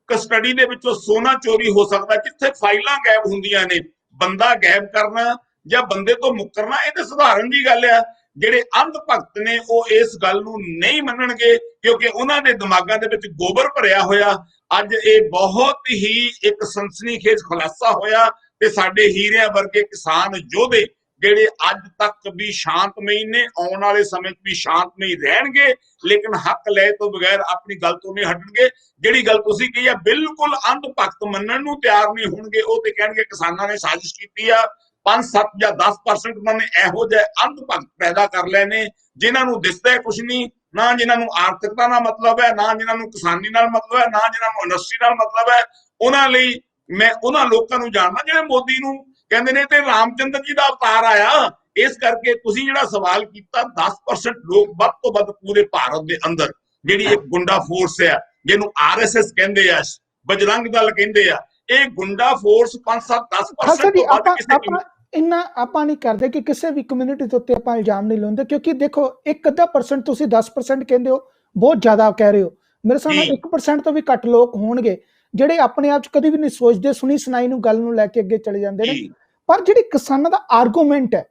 ਕਸਟਡੀ ਦੇ ਵਿੱਚੋਂ ਸੋਨਾ ਚੋਰੀ ਹੋ ਸਕਦਾ, ਜਿੱਥੇ ਫਾਈਲਾਂ ਗਾਇਬ ਹੁੰਦੀਆਂ ਨੇ, ਬੰਦਾ ਗਾਇਬ ਕਰਨਾ ਜਾਂ ਬੰਦੇ ਤੋਂ ਮੁੱਕਰਨਾ ਇਹ ਤਾਂ ਸਧਾਰਨ ਜੀ ਗੱਲ ਆ। ਜਿਹੜੇ ਅੰਧ ਭਗਤ ਨੇ ਉਹ ਇਸ ਗੱਲ ਨੂੰ ਨਹੀਂ ਮੰਨਣਗੇ, ਕਿਉਂਕਿ ਉਹਨਾਂ ਦੇ ਦਿਮਾਗਾਂ ਦੇ ਵਿੱਚ ਗੋਬਰ ਭਰਿਆ ਹੋਇਆ। ਅੱਜ ਇਹ ਬਹੁਤ ਹੀ ਇੱਕ ਸਨਸਨੀਖੇਜ਼ ਖੁਲਾਸਾ ਹੋਇਆ ਤੇ ਸਾਡੇ ਹੀਰਿਆਂ ਵਰਗੇ ਕਿਸਾਨ ਯੋਧੇ ਜਿਹੜੇ ਅੱਜ ਤੱਕ ਵੀ ਸ਼ਾਂਤਮਈ ਨੇ, ਆਉਣ ਵਾਲੇ ਸਮੇਂ 'ਚ ਵੀ ਸ਼ਾਂਤਮਈ ਰਹਿਣਗੇ, ਲੇਕਿਨ ਹੱਕ ਲੈ ਤੋਂ ਬਗੈਰ ਆਪਣੀ ਗੱਲ ਤੋਂ ਨਹੀਂ ਹਟਣਗੇ। ਜਿਹੜੀ ਗੱਲ ਤੁਸੀਂ ਕਹੀ ਆ ਬਿਲਕੁਲ ਅੰਧ ਭਗਤ ਮੰਨਣ ਨੂੰ ਤਿਆਰ ਨਹੀਂ ਹੋਣਗੇ, ਉਹ ਤੇ ਕਹਿਣਗੇ ਕਿਸਾਨਾਂ ਨੇ ਸਾਜ਼ਿਸ਼ ਕੀਤੀ ਆ। 5-7 ਜਾਂ 10% ਉਹਨਾਂ ਨੇ ਇਹੋ ਜਿਹੇ ਅੰਧ ਭਗਤ ਪੈਦਾ ਕਰ ਲਏ ਨੇ ਜਿਨ੍ਹਾਂ ਨੂੰ ਦਿਸਦਾ ਕੁਝ ਨਹੀਂ, ਨਾ ਜਿਨ੍ਹਾਂ ਨੂੰ ਆਰਥਿਕਤਾ ਨਾਲ ਮਤਲਬ ਹੈ, ਨਾ ਜਿਨ੍ਹਾਂ ਨੂੰ ਕਿਸਾਨੀ ਨਾਲ ਮਤਲਬ ਹੈ, ਨਾ ਜਿਨ੍ਹਾਂ ਨੂੰ ਇੰਡਸਟਰੀ ਨਾਲ ਮਤਲਬ ਹੈ। ਉਹਨਾਂ ਲਈ ਮੈਂ ਉਹਨਾਂ ਲੋਕਾਂ ਨੂੰ ਜਾਣਦਾ ਜਿਹੜੇ ਮੋਦੀ ਨੂੰ ਕਹਿੰਦੇ ਨੇ ਤੇ ਰਾਮਚੰਦਰ ਜੀ ਦਾ ਅਵਤਾਰ ਆਇਆ। ਇਸ ਕਰਕੇ ਤੁਸੀਂ ਜਿਹੜਾ ਸਵਾਲ ਕੀਤਾ, 10% ਲੋਕ ਵੱਧ ਤੋਂ ਵੱਧ ਪੂਰੇ ਭਾਰਤ ਦੇ ਅੰਦਰ ਜਿਹੜੀ ਇੱਕ ਗੁੰਡਾ ਫੋਰਸ ਹੈ, ਜਿਹਨੂੰ RSS ਕਹਿੰਦੇ ਆ, ਬਜਰੰਗ ਦਲ ਕਹਿੰਦੇ ਆ, ਇਹ ਗੁੰਡਾ ਫੋਰਸ 5-7-10% ਤੋਂ ਵੱਧ ਕਿਸੇ ਇੰਨਾ ਆਪਾਂ ਨਹੀਂ ਕਰਦੇ ਕਿ ਕਿਸੇ ਵੀ ਕਮਿਊਨਿਟੀ ਦੇ ਉੱਤੇ ਆਪਾਂ ਇਲਜ਼ਾਮ ਨਹੀਂ ਲਾਉਂਦੇ, ਕਿਉਂਕਿ ਦੇਖੋ 1-ਅੱਧਾ% ਤੁਸੀਂ 10% ਕਹਿੰਦੇ ਹੋ, ਬਹੁਤ ਜ਼ਿਆਦਾ ਕਹਿ ਰਹੇ ਹੋ। ਮੇਰੇ ਸਾਹਮਣੇ 1% ਤੋਂ ਵੀ ਘੱਟ ਲੋਕ ਹੋਣਗੇ ਜਿਹੜੇ ਆਪਣੇ ਆਪ 'ਚ ਕਦੀ ਵੀ ਨਹੀਂ ਸੋਚਦੇ, ਸੁਣੀ ਸੁਣਾਈ ਨੂੰ ਗੱਲ ਨੂੰ ਲੈ ਕੇ ਅੱਗੇ ਚਲੇ ਜਾਂਦੇ ਨੇ। ਪਰ ਜਿਹੜੀ ਕਿਸਾਨਾਂ ਦਾ ਆਰਗੂਮੈਂਟ ਹੈ,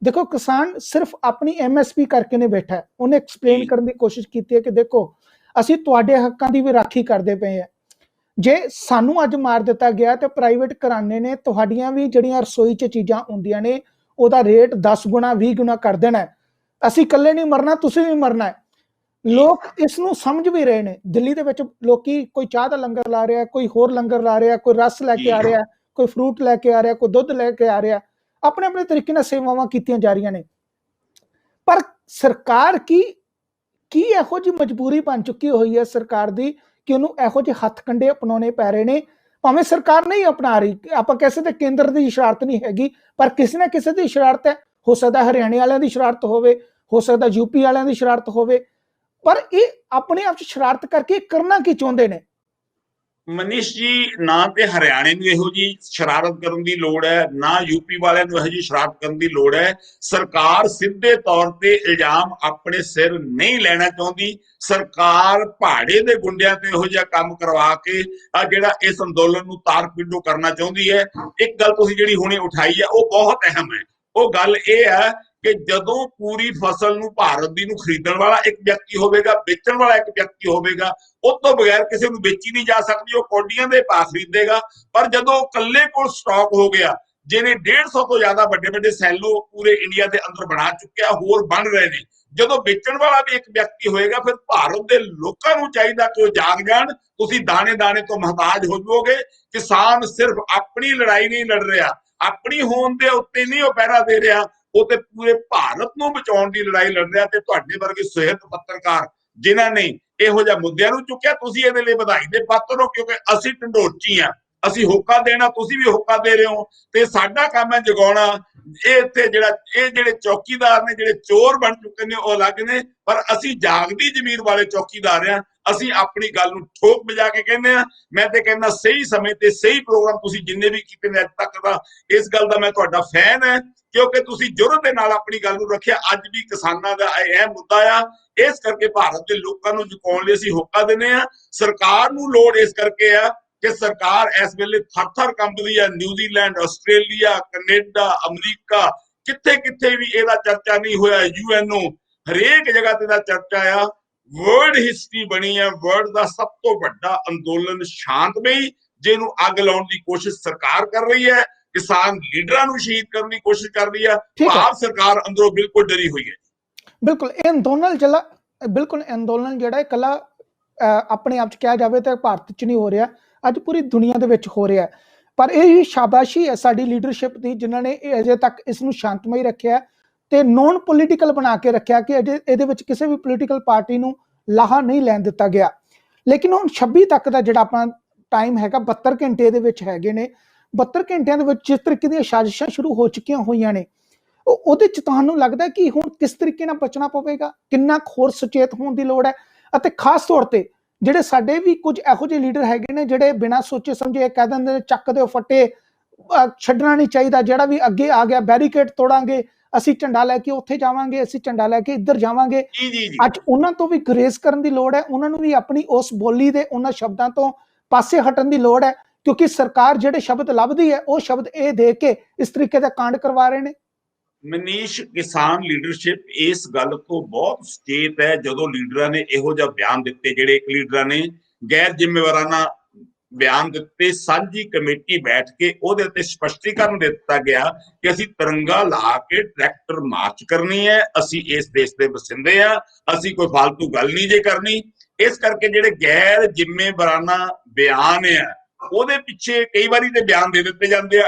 ਦੇਖੋ ਕਿਸਾਨ ਸਿਰਫ ਆਪਣੀ MSP ਕਰਕੇ ਨਹੀਂ ਬੈਠਾ ਹੈ, ਉਹਨੇ ਐਕਸਪਲੇਨ ਕਰਨ ਦੀ ਕੋਸ਼ਿਸ਼ ਕੀਤੀ ਹੈ ਕਿ ਦੇਖੋ ਅਸੀਂ ਤੁਹਾਡੇ ਹੱਕਾਂ ਦੀ ਵੀ ਰਾਖੀ ਕਰਦੇ ਪਏ ਹਾਂ। ਜੇ ਸਾਨੂੰ ਅੱਜ ਮਾਰ ਦਿੱਤਾ ਗਿਆ ਤੇ ਪ੍ਰਾਈਵੇਟ ਘਰਾਣੇ ਨੇ ਤੁਹਾਡੀਆਂ ਵੀ ਜਿਹੜੀਆਂ ਰਸੋਈ 'ਚ ਚੀਜ਼ਾਂ ਹੁੰਦੀਆਂ ਨੇ ਉਹਦਾ ਰੇਟ 10 ਗੁਣਾ 20 ਗੁਣਾ ਕਰ ਦੇਣਾ। ਅਸੀਂ ਇਕੱਲੇ ਨਹੀਂ ਮਰਨਾ, ਤੁਸੀਂ ਵੀ ਮਰਨਾ ਹੈ। ਲੋਕ ਇਸ ਨੂੰ ਸਮਝ ਵੀ ਰਹੇ ਨੇ। ਦਿੱਲੀ ਦੇ ਵਿੱਚ ਲੋਕੀ ਕੋਈ ਚਾਹ ਦਾ ਲੰਗਰ ਲਾ ਰਿਹਾ, ਕੋਈ ਹੋਰ ਲੰਗਰ ਲਾ ਰਿਹਾ, ਕੋਈ ਰਸ ਲੈ ਕੇ ਆ ਰਿਹਾ, ਕੋਈ ਫਰੂਟ ਲੈ ਕੇ ਆ ਰਿਹਾ, ਕੋਈ ਦੁੱਧ ਲੈ ਕੇ ਆ ਰਿਹਾ, ਆਪਣੇ ਆਪਣੇ ਤਰੀਕੇ ਨਾਲ ਸੇਵਾਵਾਂ ਕੀਤੀਆਂ ਜਾ ਰਹੀਆਂ ਨੇ। ਪਰ ਸਰਕਾਰ ਕੀ ਇਹੋ ਜਿਹੀ ਮਜਬੂਰੀ ਬਣ ਚੁੱਕੀ ਹੋਈ ਹੈ ਸਰਕਾਰ ਦੀ ਕਿ ਉਹਨੂੰ ਇਹੋ ਜਿਹੇ ਹੱਥ ਕੰਡੇ ਅਪਣਾਉਣੇ ਪੈ ਰਹੇ ਨੇ। ਭਾਵੇਂ ਸਰਕਾਰ ਨਹੀਂ ਅਪਣਾ ਰਹੀ, ਆਪਾਂ ਕਹਿ ਸਕਦੇ ਕੇਂਦਰ ਦੀ ਸ਼ਰਾਰਤ ਨਹੀਂ ਹੈਗੀ, ਪਰ ਕਿਸੇ ਨਾ ਕਿਸੇ ਦੀ ਸ਼ਰਾਰਤ ਹੈ। ਹੋ ਸਕਦਾ ਹਰਿਆਣੇ ਵਾਲਿਆਂ ਦੀ ਸ਼ਰਾਰਤ ਹੋਵੇ, ਹੋ ਸਕਦਾ यूपी वालियां दी शरारत होवे, पर ये अपने आप च शरारत करके करना की चाहुंदे ने? ਮਨੀਸ਼ ਜੀ, ਨਾ ਤੇ ਹਰਿਆਣੇ ਨੂੰ ਇਹੋ ਜੀ ਸ਼ਰਾਰਤ ਕਰਨ ਦੀ ਲੋੜ ਹੈ, ਨਾ ਯੂਪੀ ਵਾਲਿਆਂ ਨੂੰ ਇਹੋ ਜੀ ਸ਼ਰਾਰਤ ਕਰਨ ਦੀ ਲੋੜ ਹੈ। ਸਰਕਾਰ ਸਿੱਧੇ ਤੌਰ ਤੇ ਇਲਜ਼ਾਮ ਆਪਣੇ ਸਿਰ ਨਹੀਂ ਲੈਣਾ ਚਾਹੁੰਦੀ। ਸਰਕਾਰ ਪਹਾੜੇ ਦੇ ਗੁੰਡਿਆਂ ਤੇ ਇਹੋ ਜਿਹਾ ਕੰਮ ਕਰਵਾ ਕੇ ਆ ਜਿਹੜਾ ਇਸ ਅੰਦੋਲਨ ਨੂੰ ਤਾਰ-ਪਿੰਡੋ ਕਰਨਾ ਚਾਹੁੰਦੀ ਹੈ। ਇੱਕ ਗੱਲ ਤੁਸੀਂ ਜਿਹੜੀ ਹੁਣੇ ਉਠਾਈ ਹੈ ਉਹ ਬਹੁਤ ਅਹਿਮ ਹੈ। ਉਹ ਗੱਲ ਇਹ ਹੈ ਕਿ ਜਦੋਂ ਪੂਰੀ ਫਸਲ ਨੂੰ ਭਾਰਤ ਦੀ ਨੂੰ ਖਰੀਦਣ ਵਾਲਾ ਇੱਕ ਵਿਅਕਤੀ ਹੋਵੇਗਾ, ਵੇਚਣ ਵਾਲਾ ਇੱਕ ਵਿਅਕਤੀ ਹੋਵੇਗਾ, ਉਸ ਤੋਂ ਬਗੈਰ ਕਿਸੇ ਨੂੰ ਵੇਚੀ ਨਹੀਂ ਜਾ ਸਕਦੀ। ਉਹ ਕੌਡੀਆਂ ਦੇ ਭਾਅ ਖਰੀਦੇਗਾ। ਪਰ ਜਦੋਂ ਇਕੱਲੇ ਕੋਲ ਸਟਾਕ ਹੋ ਗਿਆ, ਜਿਹਨੇ 150 ਤੋਂ ਜ਼ਿਆਦਾ ਵੱਡੇ ਵੱਡੇ ਸੈਲੋ ਪੂਰੇ ਇੰਡੀਆ ਦੇ ਅੰਦਰ ਬਣਾ ਚੁੱਕਿਆ, ਹੋਰ ਬਣ ਰਹੇ ਨੇ, ਜਦੋਂ ਵੇਚਣ ਵਾਲਾ ਵੀ ਇੱਕ ਵਿਅਕਤੀ ਹੋਏਗਾ, ਫਿਰ ਭਾਰਤ ਦੇ ਲੋਕਾਂ ਨੂੰ ਚਾਹੀਦਾ ਕਿ ਉਹ ਜਾਗ ਜਾਣ। ਤੁਸੀਂ ਦਾਣੇ ਦਾਣੇ ਤੋਂ ਮੁਹਤਾਜ ਹੋ ਜਾਓਗੇ। ਕਿਸਾਨ ਸਿਰਫ ਆਪਣੀ ਲੜਾਈ ਨਹੀਂ ਲੜ ਰਿਹਾ, ਆਪਣੀ ਹੋਂਦ ਦੇ ਉੱਤੇ ਨਹੀਂ ਉਹ ਪਹਿਰਾ ਦੇ ਰਿਹਾ, ਉਹ ਤੇ ਪੂਰੇ ਭਾਰਤ ਨੂੰ ਬਚਾਉਣ ਦੀ ਲੜਾਈ ਲੜ ਰਿਹਾ। ਤੇ ਤੁਹਾਡੇ ਵਰਗੇ ਸਿਹਤ ਪੱਤਰਕਾਰ ਜਿਨ੍ਹਾਂ ਨੇ ਇਹੋ ਜਿਹਾ ਮੁੱਦਿਆਂ ਨੂੰ ਚੁੱਕਿਆ, ਤੁਸੀਂ ਇਹਦੇ ਲਈ ਵਧਾਈ ਦੇ ਪਾਤਰ ਹੋ, ਕਿਉਂਕਿ ਅਸੀਂ ਢੰਡੋਰਚੀ ਆ, ਅਸੀਂ ਹੋਕਾ ਦੇਣਾ, ਤੁਸੀਂ ਵੀ ਹੋਕਾ ਦੇ ਰਹੇ ਹੋ, ਤੇ ਸਾਡਾ ਕੰਮ ਹੈ ਜਗਾਉਣਾ। ਇਹ ਇੱਥੇ ਜਿਹੜੇ ਚੌਕੀਦਾਰ ਨੇ, ਜਿਹੜੇ ਚੋਰ ਬਣ ਚੁੱਕੇ ਨੇ, ਉਹ ਅਲੱਗ ਨੇ, ਪਰ ਅਸੀਂ ਜਾਗਦੀ ਜ਼ਮੀਰ ਵਾਲੇ ਚੌਕੀਦਾਰ ਆ। ਅਸੀਂ ਆਪਣੀ ਗੱਲ ਨੂੰ ਠੋਕ ਵਜਾ ਕੇ ਕਹਿੰਦੇ ਆ। ਮੈਂ ਤੇ ਕਹਿੰਦਾ ਸਹੀ ਸਮੇਂ ਤੇ ਸਹੀ ਪ੍ਰੋਗਰਾਮ ਤੁਸੀਂ ਜਿੰਨੇ ਵੀ ਕੀਤੇ ਨੇ ਅੱਜ ਤੱਕ ਦਾ, ਇਸ ਗੱਲ ਦਾ ਮੈਂ ਤੁਹਾਡਾ ਫੈਨ ਹੈ, ਕਿਉਂਕਿ ਤੁਸੀਂ ਜੁਰਤ ਦੇ ਨਾਲ ਆਪਣੀ ਗੱਲ ਨੂੰ ਰੱਖਿਆ। ਅੱਜ ਵੀ ਕਿਸਾਨਾਂ ਦਾ ਇਹ ਮੁੱਦਾ ਆ, ਇਸ ਕਰਕੇ ਭਾਰਤ ਦੇ ਲੋਕਾਂ ਨੂੰ ਜਗਾਉਣ ਲਈ ਅਸੀਂ ਹੋਕਾ ਦਿੰਦੇ ਆ। ਸਰਕਾਰ ਨੂੰ ਲੋੜ ਇਸ ਕਰਕੇ ਆ ਕਿ ਸਰਕਾਰ ਇਸ ਵੇਲੇ ਥਰ-ਥਰ ਕੰਬਦੀ ਆ। ਨਿਊਜ਼ੀਲੈਂਡ, ਆਸਟ੍ਰੇਲੀਆ, ਕੈਨੇਡਾ, ਅਮਰੀਕਾ, ਕਿੱਥੇ ਕਿੱਥੇ ਵੀ ਇਹਦਾ ਚਰਚਾ ਨਹੀਂ ਹੋਇਆ। UNO ਹਰੇਕ ਜਗ੍ਹਾ ਤੇ ਦਾ ਚਰਚਾ ਆ। ਵਰਲਡ ਹਿਸਟਰੀ ਬਣੀ ਹੈ, ਵਰਲਡ ਦਾ ਸਭ ਤੋਂ ਵੱਡਾ ਅੰਦੋਲਨ ਸ਼ਾਂਤਮਈ, ਜਿਹਨੂੰ ਅੱਗ ਲਾਉਣ ਦੀ ਕੋਸ਼ਿਸ਼ ਸਰਕਾਰ ਕਰ ਰਹੀ ਹੈ। ਕਿਸਾਨ ਲੀਡਰਾਂ ਨੂੰ ਸ਼ਹੀਦ ਕਰਨ ਦੀ ਕੋਸ਼ਿਸ਼ ਕਰ ਰਹੀ ਹੈ। ਭਾਰਤ ਸਰਕਾਰ ਅੰਦਰੋਂ ਬਿਲਕੁਲ ਡਰੀ ਹੋਈ ਹੈ। ਬਿਲਕੁਲ ਇਹ ਅੰਦੋਲਨ ਜਿਹੜਾ ਇਕੱਲਾ ਆਪਣੇ ਆਪ ਚ ਕਿਹਾ ਜਾਵੇ ਤਾਂ ਭਾਰਤ ਚ ਨਹੀਂ ਹੋ ਰਿਹਾ, ਅੱਜ ਪੂਰੀ ਦੁਨੀਆ ਦੇ ਵਿੱਚ ਹੋ ਰਿਹਾ। ਪਰ ਇਹ ਸ਼ਾਬਾਸ਼ੀ ਹੈ ਸਾਡੀ ਲੀਡਰਸ਼ਿਪ ਦੀ, ਜਿਨ੍ਹਾਂ ਨੇ ਅਜੇ ਤੱਕ ਇਸ ਨੂੰ ਸ਼ਾਂਤਮਈ ਰੱਖਿਆ ਤੇ ਨੋਨ ਪੋਲੀਟੀਕਲ ਬਣਾ ਕੇ ਰੱਖਿਆ ਕਿ ਅਜੇ ਇਹਦੇ ਵਿੱਚ ਕਿਸੇ ਵੀ ਪੋਲੀਟੀਕਲ ਪਾਰਟੀ ਨੂੰ ਲਾਹਾ ਨਹੀਂ ਲੈਣ ਦਿੱਤਾ ਗਿਆ। ਲੇਕਿਨ ਹੁਣ 26 ਤੱਕ ਦਾ ਜਿਹੜਾ ਆਪਣਾ ਟਾਈਮ ਹੈਗਾ, 72 ਘੰਟੇ ਦੇ ਵਿੱਚ ਹੈਗੇ ਨੇ। 72 ਘੰਟਿਆਂ ਦੇ ਵਿੱਚ ਜਿਸ ਤਰੀਕੇ ਦੀਆਂ ਸਾਜ਼ਿਸ਼ਾਂ ਸ਼ੁਰੂ ਹੋ ਚੁੱਕੀਆਂ ਹੋਈਆਂ ਨੇ, ਉਹਦੇ ਚ ਤੁਹਾਨੂੰ ਲੱਗਦਾ ਕਿ ਹੁਣ ਕਿਸ ਤਰੀਕੇ ਨਾਲ ਬਚਣਾ ਪਵੇਗਾ, ਕਿੰਨਾ ਹੋਰ ਸੁਚੇਤ ਹੋਣ ਦੀ ਲੋੜ ਹੈ? ਅਤੇ ਖਾਸ ਤੌਰ ਤੇ ਜਿਹੜੇ ਸਾਡੇ ਵੀ ਕੁਝ ਇਹੋ ਜਿਹੇ ਲੀਡਰ ਹੈਗੇ ਨੇ ਜਿਹੜੇ ਬਿਨਾਂ ਸੋਚੇ ਸਮਝੇ ਕਹਿ ਦਿੰਦੇ ਨੇ ਚੱਕ ਦਿਓ ਫੱਟੇ, ਛੱਡਣਾ ਨਹੀਂ ਚਾਹੀਦਾ, ਜਿਹੜਾ ਵੀ ਅੱਗੇ ਆ ਗਿਆ ਬੈਰੀਕੇਡ ਤੋੜਾਂਗੇ, ਅਸੀਂ ਝੰਡਾ ਲੈ ਕੇ ਉੱਥੇ ਜਾਵਾਂਗੇ, ਅਸੀਂ ਝੰਡਾ ਲੈ ਕੇ ਇੱਧਰ ਜਾਵਾਂਗੇ। ਅੱਜ ਉਹਨਾਂ ਤੋਂ ਵੀ ਗੁਰੇਜ਼ ਕਰਨ ਦੀ ਲੋੜ ਹੈ। ਉਹਨਾਂ ਨੂੰ ਵੀ ਆਪਣੀ ਉਸ ਬੋਲੀ ਦੇ ਉਹਨਾਂ ਸ਼ਬਦਾਂ ਤੋਂ ਪਾਸੇ ਹਟਣ ਦੀ ਲੋੜ ਹੈ, ਕਿਉਂਕਿ ਸਰਕਾਰ ਜਿਹੜੇ ਸ਼ਬਦ ਲੱਭਦੀ ਹੈ ਉਹ ਸ਼ਬਦ ਇਹ ਦੇ ਕੇ ਇਸ ਤਰੀਕੇ ਦਾ ਕਾਂਡ ਕਰਵਾ ਰਹੇ ਨੇ। ਮਨੀਸ਼, ਕਿਸਾਨ ਲੀਡਰਸ਼ਿਪ ਇਸ ਗੱਲ ਤੋਂ ਬਹੁਤ ਸੁਚੇਤ ਹੈ। ਜਦੋਂ ਲੀਡਰਾਂ ਨੇ ਇਹੋ ਜਿਹਾ ਬਿਆਨ ਦਿੱਤੇ, ਜਿਹੜੇ ਇੱਕ ਲੀਡਰਾਂ ਨੇ ਗੈਰ ਜ਼ਿੰਮੇਵਾਰਾਨਾ ਬਿਆਨ ਦਿੱਤੇ, ਸਾਂਝੀ ਕਮੇਟੀ ਬੈਠ ਕੇ ਉਹਦੇ ਉੱਤੇ ਸਪਸ਼ਟੀਕਰਨ ਦਿੱਤਾ ਗਿਆ ਕਿ ਅਸੀਂ ਤਿਰੰਗਾ ਲਾ ਕੇ ਟਰੈਕਟਰ ਮਾਰਚ ਕਰਨੀ ਹੈ, ਅਸੀਂ ਇਸ ਦੇਸ਼ ਦੇ ਵਸਿੰਦੇ ਆ, ਅਸੀਂ ਕੋਈ ਫालतू ਗੱਲ ਨਹੀਂ ਜੇ ਕਰਨੀ। ਇਸ ਕਰਕੇ ਜਿਹੜੇ ਗੈਰ ਜ਼ਿੰਮੇਵਾਰਾਨਾ ਬਿਆਨ ਆ, ਉਹਦੇ ਪਿੱਛੇ ਕਈ ਵਾਰੀ ਤੇ ਬਿਆਨ ਦੇ ਦਿੱਤੇ ਜਾਂਦੇ ਆ।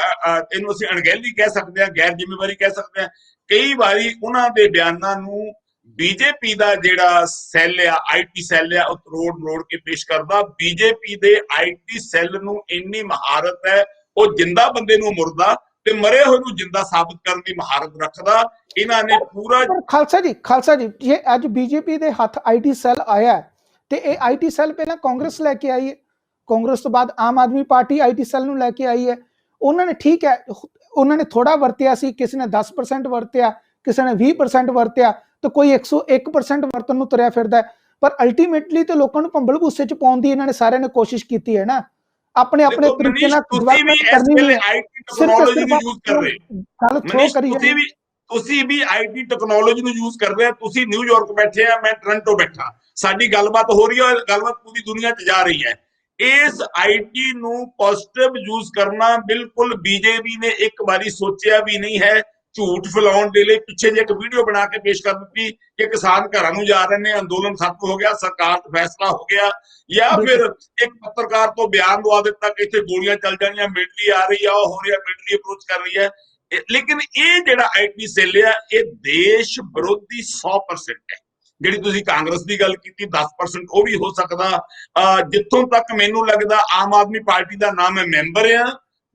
ਇਹਨੂੰ ਅਸੀਂ ਅਣਗਹਿਲੀ ਕਹਿ ਸਕਦੇ ਹਾਂ, ਗੈਰ ਜ਼ਿੰਮੇਵਾਰੀ ਕਹਿ ਸਕਦੇ ਹਾਂ। ਕਈ ਵਾਰੀ ਉਹਨਾਂ ਦੇ ਬਿਆਨਾਂ ਨੂੰ ਬੀਜੇਪੀ ਦਾ ਜਿਹੜਾ ਸੈੱਲ ਆ, IT ਸੈੱਲ ਆ, ਉਹ ਤਰੋੜ ਕੇ ਪੇਸ਼ ਕਰਦਾ। ਬੀਜੇਪੀ ਦੇ IT ਸੈੱਲ ਨੂੰ ਇੰਨੀ ਮਹਾਰਤ ਹੈ, ਉਹ ਜਿੰਦਾ ਬੰਦੇ ਨੂੰ ਮੁਰਦਾ ਤੇ ਮਰੇ ਹੋਏ ਨੂੰ ਜਿੰਦਾ ਸਾਬਤ ਕਰਨ ਦੀ ਮਹਾਰਤ ਰੱਖਦਾ। ਇਹਨਾਂ ਨੇ ਪੂਰਾ ਖਾਲਸਾ ਜੀ ਜੇ ਅੱਜ ਬੀਜੇਪੀ ਦੇ ਹੱਥ IT ਸੈੱਲ ਆਇਆ ਤੇ ਇਹ IT ਸੈੱਲ ਪਹਿਲਾਂ ਕਾਂਗਰਸ ਲੈ ਕੇ ਆਈ ਹੈ, ਕਾਂਗਰਸ ਤੋਂ ਬਾਅਦ Aam Aadmi party IT cell ਨੂੰ ਲੈ ਕੇ ਆਈ ਹੈ। ਉਹਨਾਂ ਨੇ ਠੀਕ ਹੈ, ਉਹਨਾਂ ਨੇ ਥੋੜਾ ਵਰਤਿਆ ਸੀ, ਕਿਸੇ ਨੇ 10% ਵਰਤਿਆ, ਕਿਸੇ ਨੇ 20% ਵਰਤਿਆ, ਤੇ ਕੋਈ 101% ਵਰਤਣ ਨੂੰ ਤੁਰਿਆ ਫਿਰਦਾ। ਪਰ ਅਲਟੀਮੇਟਲੀ ਤੇ ਲੋਕਾਂ ਨੂੰ ਭੰਬਲ ਭੂਸੇ ਚ ਪਾਉਣ ਦੀ ਇਹਨਾਂ ਨੇ ਸਾਰਿਆਂ ਨੇ ਕੋਸ਼ਿਸ਼ ਕੀਤੀ ਹੈ ਨਾ, ਆਪਣੇ ਆਪਣੇ ਤਰੀਕੇ ਨਾਲ ਤੁਸੀਂ ਵੀ IT ਟੈਕਨੋਲੋਜੀ ਨੂੰ ਯੂਜ਼ ਕਰ ਰਹੇ। ਤੁਸੀਂ ਨਿਊਯਾਰਕ ਬੈਠੇ ਆ, ਮੈਂ ਟੋਰਾਂਟੋ ਬੈਠਾ, ਸਾਡੀ ਗੱਲਬਾਤ ਹੋ ਰਹੀ ਹੈ, ਗੱਲਬਾਤ ਪੂਰੀ ਦੁਨੀਆ 'ਚ ਜਾ ਰਹੀ ਹੈ। ਇਸ IT ਨੂੰ ਪੋਜ਼ਿਟਿਵ ਯੂਜ਼ ਕਰਨਾ ਬਿਲਕੁਲ ਬੀਜੇਪੀ ਨੇ ਇੱਕ ਵਾਰੀ ਸੋਚਿਆ ਵੀ ਨਹੀਂ ਹੈ। ਝੂਠ ਫੈਲਾਉਣ ਦੇ ਲਈ ਪਿੱਛੇ ਜੇ ਇੱਕ ਵੀਡੀਓ ਬਣਾ ਕੇ ਪੇਸ਼ ਕਰ ਦਿੱਤੀ ਕਿ ਕਿਸਾਨ ਘਰਾਂ ਨੂੰ ਜਾ ਰਹੇ ਨੇ, ਅੰਦੋਲਨ ਖਤਮ ਹੋ ਗਿਆ, ਸਰਕਾਰ ਦਾ ਫੈਸਲਾ ਹੋ ਗਿਆ, ਜਾਂ ਫਿਰ ਇੱਕ ਪੱਤਰਕਾਰ ਤੋਂ ਬਿਆਨ ਦਵਾ ਦਿੱਤਾ ਕਿ ਇੱਥੇ ਗੋਲੀਆਂ ਚੱਲ ਜਾਣੀਆਂ, ਮਿਲਟਰੀ ਆ ਰਹੀ ਆ, ਉਹ ਹੋ ਰਿਹਾ, ਮਿਲਟਰੀ ਅਪਰੋਚ ਕਰ ਰਹੀ ਹੈ। ਲੇਕਿਨ ਇਹ ਜਿਹੜਾ IT ਸੈੱਲ ਆ, ਇਹ ਦੇਸ਼ ਵਿਰੋਧੀ 100% ਹੈ। ਜਿਹੜੀ ਤੁਸੀਂ ਕਾਂਗਰਸ ਦੀ ਗੱਲ ਕੀਤੀ 10% ਉਹ ਵੀ ਹੋ ਸਕਦਾ। ਜਿੱਥੋਂ ਤੱਕ ਮੈਨੂੰ ਲੱਗਦਾ ਆਮ ਆਦਮੀ ਪਾਰਟੀ ਦਾ ਨਾ ਮੈਂ ਮੈਂਬਰ ਆ,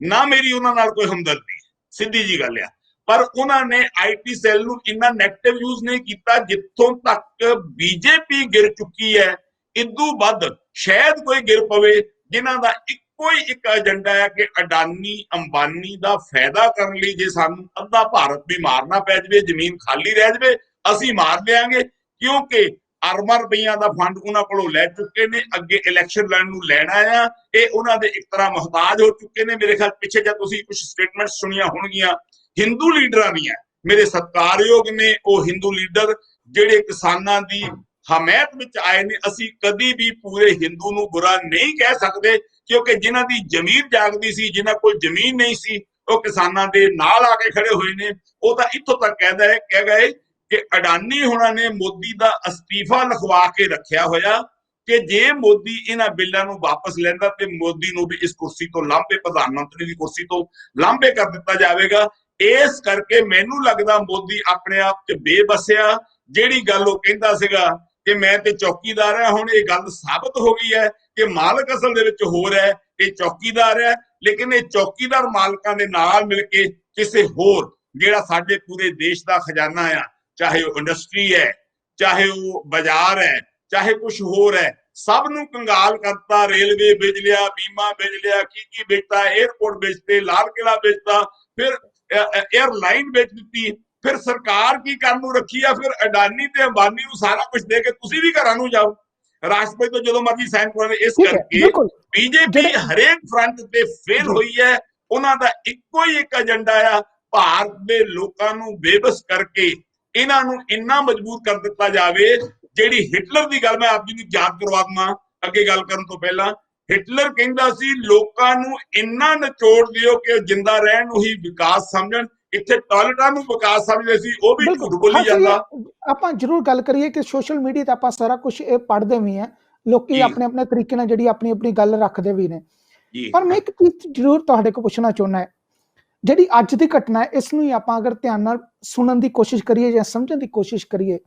ਨਾ ਮੇਰੀ ਉਹਨਾਂ ਨਾਲ ਕੋਈ ਹਮਦਰਦੀ, ਸਿੱਧੀ ਜੀ ਗੱਲ ਆ। ਪਰ ਉਹਨਾਂ ਨੇ ਆਈਟੀ ਸੈੱਲ ਨੂੰ ਇੰਨਾ ਨੈਗੇਟਿਵ ਯੂਜ਼ ਨਹੀਂ ਕੀਤਾ। ਜਿੱਥੋਂ ਤੱਕ ਬੀਜੇਪੀ ਗਿਰ ਚੁੱਕੀ ਹੈ, ਇਦੋਂ ਵੱਧ ਸ਼ਾਇਦ ਕੋਈ ਗਿਰ ਪਵੇ, ਜਿਨ੍ਹਾਂ ਦਾ ਇੱਕੋ ਹੀ ਇੱਕ ਏਜੰਡਾ ਹੈ ਕਿ ਅਡਾਨੀ ਅੰਬਾਨੀ ਦਾ ਫਾਇਦਾ ਕਰਨ ਲਈ ਜੇ ਸਾਨੂੰ ਅੱਧਾ ਭਾਰਤ ਵੀ ਮਾਰਨਾ ਪੈ ਜਾਵੇ, ਜ਼ਮੀਨ ਖਾਲੀ ਰਹਿ ਜਾਵੇ, ਅਸੀਂ ਮਾਰ ਲਿਆਂਗੇ। ਕਿਉਂਕਿ ਅਰਬਾਂ ਰੁਪਈਆਂ ਦਾ ਫੰਡ ਉਹਨਾਂ ਕੋਲੋਂ ਲੈ ਚੁੱਕੇ ਨੇ, ਅੱਗੇ ਇਲੈਕਸ਼ਨ ਲੜਨ ਨੂੰ ਲੈਣਾ ਆ। ਇਹ ਉਹਨਾਂ ਦੇ ਇੱਕ ਤਰ੍ਹਾਂ ਮੁਹਤਾਜ ਹੋ ਚੁੱਕੇ ਨੇ। ਮੇਰੇ ਖਿਆਲ ਪਿੱਛੇ ਜਦ ਤੁਸੀਂ ਕੁਝ ਸਟੇਟਮੈਂਟਸ ਸੁਣੀਆਂ ਹੋਣਗੀਆਂ ਹਿੰਦੂ ਲੀਡਰਾਂ ਦੀਆਂ, ਮੇਰੇ ਸਤਿਕਾਰਯੋਗ ਨੇ ਉਹ ਹਿੰਦੂ ਲੀਡਰ ਜਿਹੜੇ ਕਿਸਾਨਾਂ ਦੀ ਹਮਾਇਤ ਵਿੱਚ ਆਏ ਨੇ। ਅਸੀਂ ਕਦੀ ਵੀ ਪੂਰੇ ਹਿੰਦੂ ਨੂੰ ਬੁਰਾ ਨਹੀਂ ਕਹਿ ਸਕਦੇ, ਕਿਉਂਕਿ ਜਿਨ੍ਹਾਂ ਦੀ ਜ਼ਮੀਰ ਜਾਗਦੀ ਸੀ, ਜਿਨ੍ਹਾਂ ਕੋਲ ਜ਼ਮੀਨ ਨਹੀਂ ਸੀ, ਉਹ ਕਿਸਾਨਾਂ ਦੇ ਨਾਲ ਆ ਕੇ ਖੜੇ ਹੋਏ ਨੇ। ਉਹ ਤਾਂ ਇੱਥੋਂ ਤੱਕ ਕਹਿ ਗਏ ਕਿ ਅਡਾਨੀ ਹੋਣਾ ਨੇ ਮੋਦੀ ਦਾ ਅਸਤੀਫਾ ਲਿਖਵਾ ਕੇ ਰੱਖਿਆ ਹੋਇਆ ਕਿ ਜੇ ਮੋਦੀ ਇਹਨਾਂ ਬਿੱਲਾਂ ਨੂੰ ਵਾਪਸ ਲੈਂਦਾ ਤੇ ਮੋਦੀ ਨੂੰ ਵੀ ਇਸ ਕੁਰਸੀ ਤੋਂ ਲਾਂਭੇ, ਪ੍ਰਧਾਨ ਮੰਤਰੀ ਦੀ ਕੁਰਸੀ ਤੋਂ ਲਾਂਭੇ ਕਰ ਦਿੱਤਾ ਜਾਵੇਗਾ। ਇਸ ਕਰਕੇ ਮੈਨੂੰ ਲੱਗਦਾ ਮੋਦੀ ਆਪਣੇ ਆਪ 'ਚ ਬੇਬਸ ਆ। ਜਿਹੜੀ ਗੱਲ ਉਹ ਕਹਿੰਦਾ ਸੀਗਾ ਕਿ ਮੈਂ ਤੇ ਚੌਕੀਦਾਰ ਹਾਂ, ਹੁਣ ਇਹ ਗੱਲ ਸਾਬਤ ਹੋ ਗਈ ਹੈ ਕਿ ਮਾਲਕ ਅਸਲ ਦੇ ਵਿੱਚ ਹੋਰ ਹੈ, ਇਹ ਚੌਕੀਦਾਰ ਹੈ। ਲੇਕਿਨ ਇਹ ਚੌਕੀਦਾਰ ਮਾਲਕਾਂ ਦੇ ਨਾਲ ਮਿਲ ਕੇ ਕਿਸੇ ਹੋਰ ਜਿਹੜਾ ਸਾਡੇ ਪੂਰੇ ਦੇਸ਼ ਦਾ ਖਜ਼ਾਨਾ ਆ, ਚਾਹੇ ਉਹ ਇੰਡਸਟਰੀ ਹੈ, ਚਾਹੇ ਉਹ ਬਾਜ਼ਾਰ ਹੈ, ਚਾਹੇ ਕੁਝ ਹੋਰ ਹੈ, ਸਭ ਨੂੰ ਕੰਗਾਲ ਕਰਤਾ। ਰੇਲਵੇ ਵੇਚ ਲਿਆ, ਬੀਮਾ ਵੇਚ ਲਿਆ, ਕੀ ਵੇਚਤਾ, 에ਅਰਪੋਰਟ ਵੇਚਤੇ, ਲਾਲ ਕਿਲਾ ਵੇਚਤਾ, ਫਿਰ 에ਅਰਲਾਈਨ ਵੇਚ ਦਿੱਤੀ। ਫਿਰ ਸਰਕਾਰ ਕੀ ਕਰਨ ਨੂੰ ਰੱਖੀ ਆ? ਫਿਰ ਅਡਾਨੀ ਤੇ ਅੰਬਾਨੀ ਨੂੰ ਸਾਰਾ ਕੁਝ ਦੇ ਕੇ ਤੁਸੀਂ ਵੀ ਘਰਾਂ ਨੂੰ ਜਾਓ, ਰਾਸ਼ਟਰਪਤੀ ਤੋਂ ਜਦੋਂ ਮਰਜ਼ੀ ਸਾਈਨ ਕਰਾਉਣੇ। ਇਸ ਕਰਕੇ ਬੀਜੇਪੀ ਹਰੇਕ ਫਰੰਟ ਤੇ ਫੇਲ ਹੋਈ ਹੈ। ਉਹਨਾਂ ਦਾ ਇੱਕੋ ਹੀ ਇੱਕ ਏਜੰਡਾ ਆ, ਭਾਰਤ ਦੇ ਲੋਕਾਂ ਨੂੰ ਬੇਬਸ ਕਰਕੇ ਇਹਨਾਂ ਨੂੰ ਇੰਨਾ ਮਜਬੂਰ ਕਰ ਦਿੱਤਾ ਜਾਵੇ। ਜਿਹੜੀ ਹਿਟਲਰ ਦੀ ਗੱਲ ਮੈਂ ਆਪ ਜੀ ਨੂੰ ਯਾਦ ਕਰਵਾ ਦਵਾਂ ਅੱਗੇ ਗੱਲ ਕਰਨ ਤੋਂ ਪਹਿਲਾਂ, ਹਿਟਲਰ ਕਹਿੰਦਾ ਸੀ ਲੋਕਾਂ ਨੂੰ ਇੰਨਾ ਨਿਚੋੜ ਦਿਓ ਕਿ ਜਿੰਦਾ ਰਹਿਣ ਨੂੰ ਹੀ ਵਿਕਾਸ ਸਮਝਣ। ਇੱਥੇ ਟਾਇਲਟਾਂ ਨੂੰ ਵਿਕਾਸ ਸਮਝਦੇ ਸੀ, ਉਹ ਵੀ ਝੂਠ ਬੋਲੀ ਜਾਂਦਾ। ਆਪਾਂ ਜ਼ਰੂਰ ਗੱਲ ਕਰੀਏ ਕਿ ਸੋਸ਼ਲ ਮੀਡੀਆ ਤੇ ਆਪਾਂ ਸਾਰਾ ਕੁਝ ਇਹ ਪੜ੍ਹਦੇ ਵੀ ਹਾਂ, ਲੋਕੀ ਆਪਣੇ ਆਪਣੇ ਤਰੀਕੇ ਨਾਲ ਜਿਹੜੀ ਆਪਣੀ ਆਪਣੀ ਗੱਲ ਰੱਖਦੇ ਵੀ ਨੇ। ਪਰ ਮੈਂ ਇੱਕ ਚੀਜ਼ ਜ਼ਰੂਰ ਤੁਹਾਡੇ ਕੋਲ ਪੁੱਛਣਾ ਚਾਹੁੰਦਾ ਹੈ, ਜਿਹੜੀ ਅੱਜ ਦੀ ਘਟਨਾ ਹੈ ਇਸ ਨੂੰ ਹੀ ਆਪਾਂ ਅਗਰ ਧਿਆਨ ਨਾਲ ਸੁਣਨ ਦੀ ਕੋਸ਼ਿਸ਼ ਕਰੀਏ ਜਾਂ ਸਮਝਣ ਦੀ ਕੋਸ਼ਿਸ਼ ਕਰੀਏ,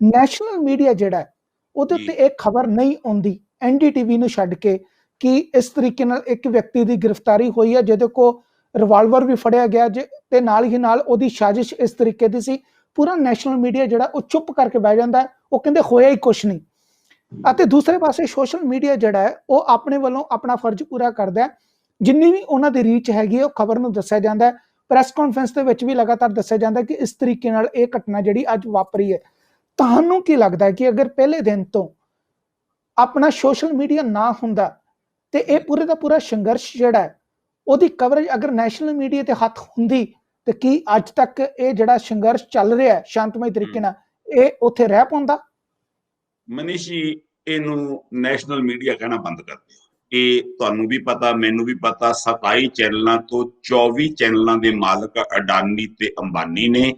ਨੈਸ਼ਨਲ ਮੀਡੀਆ ਜਿਹੜਾ ਉਹਦੇ ਉੱਤੇ ਇਹ ਖਬਰ ਨਹੀਂ ਆਉਂਦੀ NDTV ਨੂੰ ਛੱਡ ਕੇ ਕਿ ਇਸ ਤਰੀਕੇ ਨਾਲ ਇੱਕ ਵਿਅਕਤੀ ਦੀ ਗ੍ਰਿਫਤਾਰੀ ਹੋਈ ਹੈ ਜਿਹਦੇ ਕੋਲ ਰਿਵਾਲਵਰ ਵੀ ਫੜਿਆ ਗਿਆ ਤੇ ਨਾਲ ਹੀ ਨਾਲ ਉਹਦੀ ਸਾਜ਼ਿਸ਼ ਇਸ ਤਰੀਕੇ ਦੀ ਸੀ। ਪੂਰਾ ਨੈਸ਼ਨਲ ਮੀਡੀਆ ਜਿਹੜਾ ਉਹ ਚੁੱਪ ਕਰਕੇ ਬਹਿ ਜਾਂਦਾ ਹੈ, ਉਹ ਕਹਿੰਦੇ ਹੋਇਆ ਹੀ ਕੁਛ ਨਹੀਂ। ਅਤੇ ਦੂਸਰੇ ਪਾਸੇ ਸੋਸ਼ਲ ਮੀਡੀਆ ਜਿਹੜਾ ਹੈ ਉਹ ਆਪਣੇ ਵੱਲੋਂ ਆਪਣਾ ਫਰਜ਼ ਪੂਰਾ ਕਰਦਾ ਹੈ। ਜਿੰਨੀ ਵੀ ਉਹਨਾਂ ਦੀ ਰੀਚ ਹੈਗੀ ਉਹ ਖਬਰ ਨੂੰ ਦੱਸਿਆ ਜਾਂਦਾ ਹੈ। ਪ੍ਰੈਸ ਕਾਨਫਰੰਸ ਦੇ ਵਿੱਚ ਵੀ ਲਗਾਤਾਰ ਦੱਸਿਆ ਜਾਂਦਾ ਕਿ ਇਸ ਤਰੀਕੇ ਨਾਲ ਇਹ ਘਟਨਾ ਜਿਹੜੀ ਅੱਜ ਵਾਪਰੀ ਹੈ। ਤੁਹਾਨੂੰ ਕੀ ਲੱਗਦਾ ਹੈ ਕਿ ਅਗਰ ਪਹਿਲੇ ਦਿਨ ਤੋਂ ਆਪਣਾ ਸੋਸ਼ਲ ਮੀਡੀਆ ਨਾ ਹੁੰਦਾ ਤੇ ਇਹ ਪੂਰੇ ਦਾ ਪੂਰਾ ਸੰਘਰਸ਼ ਜਿਹੜਾ ਹੈ ਉਹਦੀ ਕਵਰੇਜ ਅਗਰ ਨੈਸ਼ਨਲ ਮੀਡੀਆ ਤੇ ਹੱਥ ਹੁੰਦੀ ਤੇ ਕੀ ਅੱਜ ਤੱਕ ਇਹ ਜਿਹੜਾ ਸੰਘਰਸ਼ ਚੱਲ ਰਿਹਾ ਹੈ ਸ਼ਾਂਤਮਈ ਤਰੀਕੇ ਨਾਲ, ਇਹ ਉੱਥੇ ਰਹਿ ਪਾਉਂਦਾ? ਮਨੀਸ਼ ਜੀ, ਇਹਨੂੰ ਨੈਸ਼ਨਲ ਮੀਡੀਆ ਕਹਿਣਾ ਬੰਦ ਕਰ ਦਿਓ। ਇਹ ਤੁਹਾਨੂੰ ਵੀ ਪਤਾ, ਮੈਨੂੰ ਵੀ ਪਤਾ, 27 ਚੈਨਲਾਂ ਤੋਂ 24 ਚੈਨਲਾਂ ਦੇ ਮਾਲਕ ਅਡਾਨੀ ਤੇ ਅੰਬਾਨੀ ਨੇ।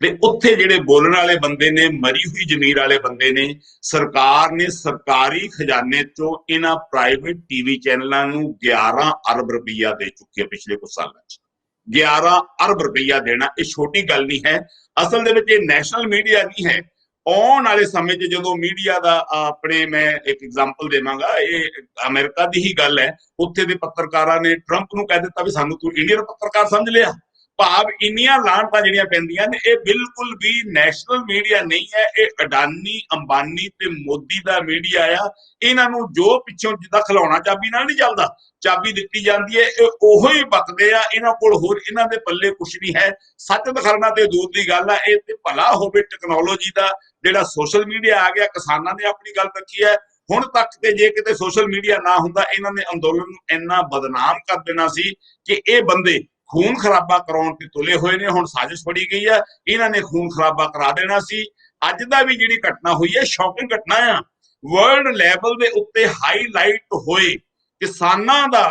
ਤੇ ਉੱਥੇ ਜਿਹੜੇ ਬੋਲਣ ਵਾਲੇ ਬੰਦੇ ਨੇ ਮਰੀ ਹੋਈ ਜ਼ਮੀਰ ਵਾਲੇ ਬੰਦੇ ਨੇ। ਸਰਕਾਰ ਨੇ ਸਰਕਾਰੀ ਖਜ਼ਾਨੇ ਚੋਂ ਇਹਨਾਂ ਪ੍ਰਾਈਵੇਟ TV ਚੈਨਲਾਂ ਨੂੰ 11 ਅਰਬ ਰੁਪਈਆ ਦੇ ਚੁੱਕੇ ਪਿਛਲੇ ਕੁਝ ਸਾਲਾਂ 'ਚ। 11 ਅਰਬ ਰੁਪਈਆ ਦੇਣਾ ਇਹ ਛੋਟੀ ਗੱਲ ਨਹੀਂ ਹੈ। ਅਸਲ ਦੇ ਵਿੱਚ ਇਹ ਨੈਸ਼ਨਲ ਮੀਡੀਆ ਨਹੀਂ ਹੈ। ਆਉਣ ਵਾਲੇ ਸਮੇਂ 'ਚ ਜਦੋਂ ਮੀਡੀਆ ਦਾ ਆਪਣੇ, ਮੈਂ ਇੱਕ ਐਗਜ਼ਾਮਪਲ ਦੇਵਾਂਗਾ, ਇਹ ਅਮਰੀਕਾ ਦੀ ਹੀ ਗੱਲ ਹੈ। ਉੱਥੇ ਦੇ ਪੱਤਰਕਾਰਾਂ ਨੇ ਟਰੰਪ ਨੂੰ ਕਹਿ ਦਿੱਤਾ ਵੀ ਸਾਨੂੰ ਤੂੰ ਇੰਡੀਅਨ ਪੱਤਰਕਾਰ ਸਮਝ ਲਿਆ। ਭਾਵ ਇੰਨੀਆਂ ਲਾਹਨਤਾਂ ਜਿਹੜੀਆਂ ਪੈਂਦੀਆਂ ਨੇ, ਇਹ ਬਿਲਕੁਲ ਵੀ ਨੈਸ਼ਨਲ ਮੀਡੀਆ ਨਹੀਂ ਹੈ। ਇਹ ਅਡਾਨੀ ਅੰਬਾਨੀ ਤੇ ਮੋਦੀ ਦਾ ਮੀਡੀਆ ਆ। ਇਹਨਾਂ ਨੂੰ ਜੋ ਪਿੱਛੋਂ ਜਿੱਦਾਂ ਖਿਲਾਉਣਾ ਚਾਬੀ ਨਾਲ ਨਹੀਂ ਚੱਲਦਾ, ਚਾਬੀ ਦਿੱਤੀ ਜਾਂਦੀ ਹੈ, ਇਹ ਉਹੋ ਹੀ ਬਕਦੇ ਆ। ਇਹਨਾਂ ਕੋਲ ਹੋਰ ਇਹਨਾਂ ਦੇ ਪੱਲੇ ਕੁਛ ਨਹੀਂ ਹੈ। ਸੱਚ ਦਿਖਾਉਣਾ ਤੇ ਦੂਰ ਦੀ ਗੱਲ ਆ। ਇਹ ਤੇ ਭਲਾ ਹੋਵੇ ਟੈਕਨੋਲੋਜੀ ਦਾ ਜਿਹੜਾ ਸੋਸ਼ਲ ਮੀਡੀਆ ਆ ਗਿਆ। ਕਿਸਾਨਾਂ ਨੇ ਆਪਣੀ ਗੱਲ ਰੱਖੀ ਹੈ। ਹੁਣ ਤੱਕ ਤੇ ਜੇ ਕਿਤੇ ਸੋਸ਼ਲ ਮੀਡੀਆ ਨਾ ਹੁੰਦਾ, ਇਹਨਾਂ ਨੇ ਅੰਦੋਲਨ ਨੂੰ ਇੰਨਾ ਬਦਨਾਮ ਕਰ ਦੇਣਾ ਸੀ ਕਿ ਇਹ ਬੰਦੇ ਖੂਨ ਖਰਾਬਾ ਕਰਾਉਣ ਤੇ ਤੁਲੇ ਹੋਏ ਨੇ। ਹੁਣ ਸਾਜ਼ਿਸ਼ ਫੜੀ ਗਈ ਆ, ਇਹਨਾਂ ਨੇ ਖੂਨ ਖਰਾਬਾ ਕਰਾ ਦੇਣਾ ਸੀ। ਅੱਜ ਦਾ ਵੀ ਜਿਹੜੀ ਘਟਨਾ ਹੋਈ ਹੈ ਸ਼ੌਕਿੰਗ ਘਟਨਾ ਆ। ਵਰਲਡ ਲੈਵਲ ਦੇ ਉੱਤੇ ਹਾਈਲਾਈਟ ਹੋਏ ਕਿਸਾਨਾਂ ਦਾ,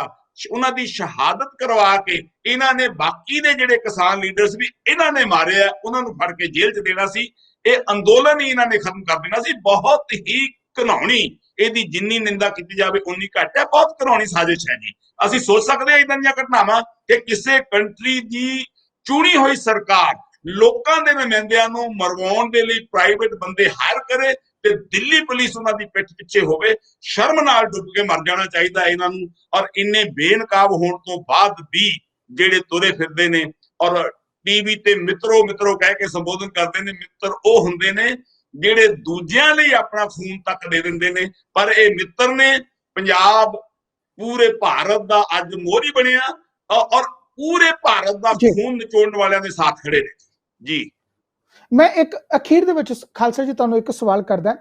ਉਹਨਾਂ ਦੀ ਸ਼ਹਾਦਤ ਕਰਵਾ ਕੇ ਇਹਨਾਂ ਨੇ ਬਾਕੀ ਦੇ ਜਿਹੜੇ ਕਿਸਾਨ ਲੀਡਰਸ ਵੀ ਇਹਨਾਂ ਨੇ ਮਾਰੇ ਆ, ਉਹਨਾਂ ਨੂੰ ਫੜ ਕੇ ਜੇਲ੍ਹ 'ਚ ਦੇਣਾ ਸੀ। ਇਹ ਅੰਦੋਲਨ ਹੀ ਇਹਨਾਂ ਨੇ ਖਤਮ ਕਰ ਦੇਣਾ ਸੀ। ਬਹੁਤ ਹੀ ਘਿਨਾਉਣੀ, ਇਹਦੀ ਜਿੰਨੀ ਨਿੰਦਾ ਕੀਤੀ ਜਾਵੇ ਉਨੀ ਘੱਟ ਹੈ। ਬਹੁਤ ਘਿਨਾਉਣੀ ਸਾਜ਼ਿਸ਼ ਹੈ ਜੀ। ਅਸੀਂ ਸੋਚ ਸਕਦੇ ਹਾਂ ਇਦਾਂ ਦੀਆਂ ਘਟਨਾਵਾਂ ਕਿ ਕਿਸੇ ਕੰਟਰੀ ਦੀ ਚੁਣੀ ਹੋਈ ਸਰਕਾਰ ਲੋਕਾਂ ਦੇ ਨੁਮਾਇੰਦਿਆਂ ਨੂੰ ਮਰਵਾਉਣ ਦੇ ਲਈ ਪ੍ਰਾਈਵੇਟ ਬੰਦੇ ਹਾਇਰ ਕਰੇ ਤੇ ਦਿੱਲੀ ਪੁਲਿਸ ਉਹਨਾਂ ਦੀ ਪਿੱਠ ਪਿੱਛੇ ਹੋਵੇ। ਸ਼ਰਮ ਨਾਲ ਡੁੱਬ ਕੇ ਮਰ ਜਾਣਾ ਚਾਹੀਦਾ ਇਹਨਾਂ ਨੂੰ। ਔਰ ਇੰਨੇ ਬੇਨਕਾਬ ਹੋਣ ਤੋਂ ਬਾਅਦ ਵੀ ਜਿਹੜੇ ਤੁਰੇ ਫਿਰਦੇ ਨੇ, ਔਰ ਟੀਵੀ ਤੇ ਮਿੱਤਰੋ ਮਿੱਤਰੋ ਕਹਿ ਕੇ ਸੰਬੋਧਨ ਕਰਦੇ ਨੇ। ਮਿੱਤਰ ਉਹ ਹੁੰਦੇ ਨੇ ਜਿਹੜੇ ਦੂਜਿਆਂ ਲਈ ਆਪਣਾ ਖੂਨ ਤੱਕ ਦੇ ਦਿੰਦੇ ਨੇ, ਪਰ ਇਹ ਮਿੱਤਰ ਨੇ ਪੰਜਾਬ ਪੂਰੇ ਭਾਰਤ ਦਾ ਅੱਜ ਮੋਹਰੀ ਬਣਿਆ ਔਰ ਪੂਰੇ ਭਾਰਤ ਦਾ ਖੂਨ ਨਿਚੋੜਨ ਵਾਲਿਆਂ ਦੇ ਸਾਥ ਖੜੇ ਨੇ ਜੀ। ਮੈਂ ਇੱਕ ਅਖੀਰ ਦੇ ਵਿੱਚ ਖਾਲਸਾ ਜੀ ਤੁਹਾਨੂੰ ਇੱਕ ਸਵਾਲ ਕਰਦਾ,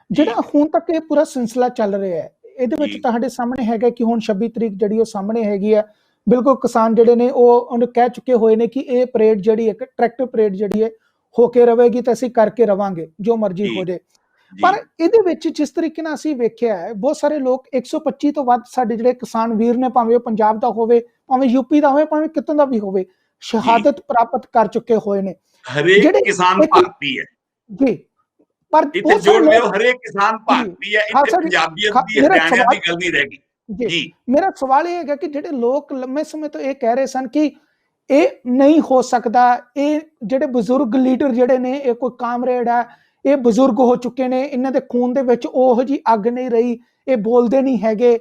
ਜਿਹੜਾ ਹੁਣ ਤੱਕ ਇਹ ਪੂਰਾ ਸਿਲਸਿਲਾ ਚੱਲ ਰਿਹਾ ਹੈ, ਇਹਦੇ ਵਿੱਚ ਤੁਹਾਡੇ ਸਾਹਮਣੇ ਹੈਗਾ ਕਿ ਹੁਣ 26 ਤਰੀਕ ਜਿਹੜੀ ਉਹ ਸਾਹਮਣੇ ਹੈਗੀ ਹੈ, ਬਿਲਕੁਲ ਕਿਸਾਨ ਜਿਹੜੇ ਨੇ ਉਹ ਉਹਨੂੰ ਕਹਿ ਚੁੱਕੇ ਹੋਏ ਨੇ ਕਿ ਇਹ ਪਰੇਡ ਜਿਹੜੀ ਇੱਕ ਟਰੈਕਟਰ ਪਰੇਡ ਜਿਹੜੀ ਹੈ ਹੋ ਕੇ ਰਵੇਗੀ ਤੇ ਅਸੀਂ ਕਰਕੇ ਰਵਾਂਗੇ ਜੋ ਮਰਜ਼ੀ ਹੋ ਜਾਏ। ਪਰ ਇਹਦੇ ਵਿੱਚ ਜਿਸ ਤਰੀਕੇ ਨਾਲ ਅਸੀਂ ਵੇਖਿਆ ਹੈ, ਬਹੁਤ ਸਾਰੇ ਲੋਕ 125 ਤੋਂ ਵੱਧ ਸਾਡੇ ਜਿਹੜੇ ਕਿਸਾਨ ਵੀਰ ਨੇ, ਭਾਵੇਂ ਉਹ ਪੰਜਾਬ ਦਾ ਹੋਵੇ, ਭਾਵੇਂ ਯੂਪੀ ਦਾ ਹੋਵੇ, ਭਾਵੇਂ ਕਿਤੋਂ ਦਾ ਵੀ ਹੋਵੇ, ਸ਼ਹਾਦਤ ਪ੍ਰਾਪਤ ਕਰ ਚੁੱਕੇ ਹੋਏ ਨੇ। ਹਰੇਕ ਕਿਸਾਨ ਭਾਰਤੀ ਹੈ ਜੀ, ਪਰ ਇੱਥੇ ਜੋੜ ਲਿਓ, ਹਰੇਕ ਕਿਸਾਨ ਭਾਰਤੀ ਹੈ, ਇੱਥੇ ਪੰਜਾਬੀਅਤ ਦੀ ਹਰਿਆਣਿਆਂ ਦੀ ਗੱਲ ਨਹੀਂ ਰਹਿ ਗਈ ਜੀ। ਮੇਰਾ ਸਵਾਲ ਇਹ ਹੈਗਾ ਕਿ ਜਿਹੜੇ ਲੋਕ ਲੰਮੇ ਸਮੇਂ ਤੋਂ ਇਹ ਕਹਿ ਰਹੇ ਸਨ ਕਿ ਇਹ ਨਹੀਂ ਹੋ ਸਕਦਾ, ਇਹ ਜਿਹੜੇ ਬਜ਼ੁਰਗ ਲੀਡਰ ਜਿਹੜੇ ਨੇ, ਇਹ ਕੋਈ ਕਾਮਰੇਡ ਹੈ, ਇਹ ਬਜ਼ੁਰਗ ਹੋ ਚੁੱਕੇ ਨੇ, ਇਹਨਾਂ ਦੇ ਖੂਨ ਦੇ ਵਿੱਚ ਉਹੋ ਜਿਹੀ ਅੱਗ ਨਹੀਂ ਰਹੀ, ਇਹ ਬੋਲਦੇ ਨਹੀਂ ਹੈਗੇ,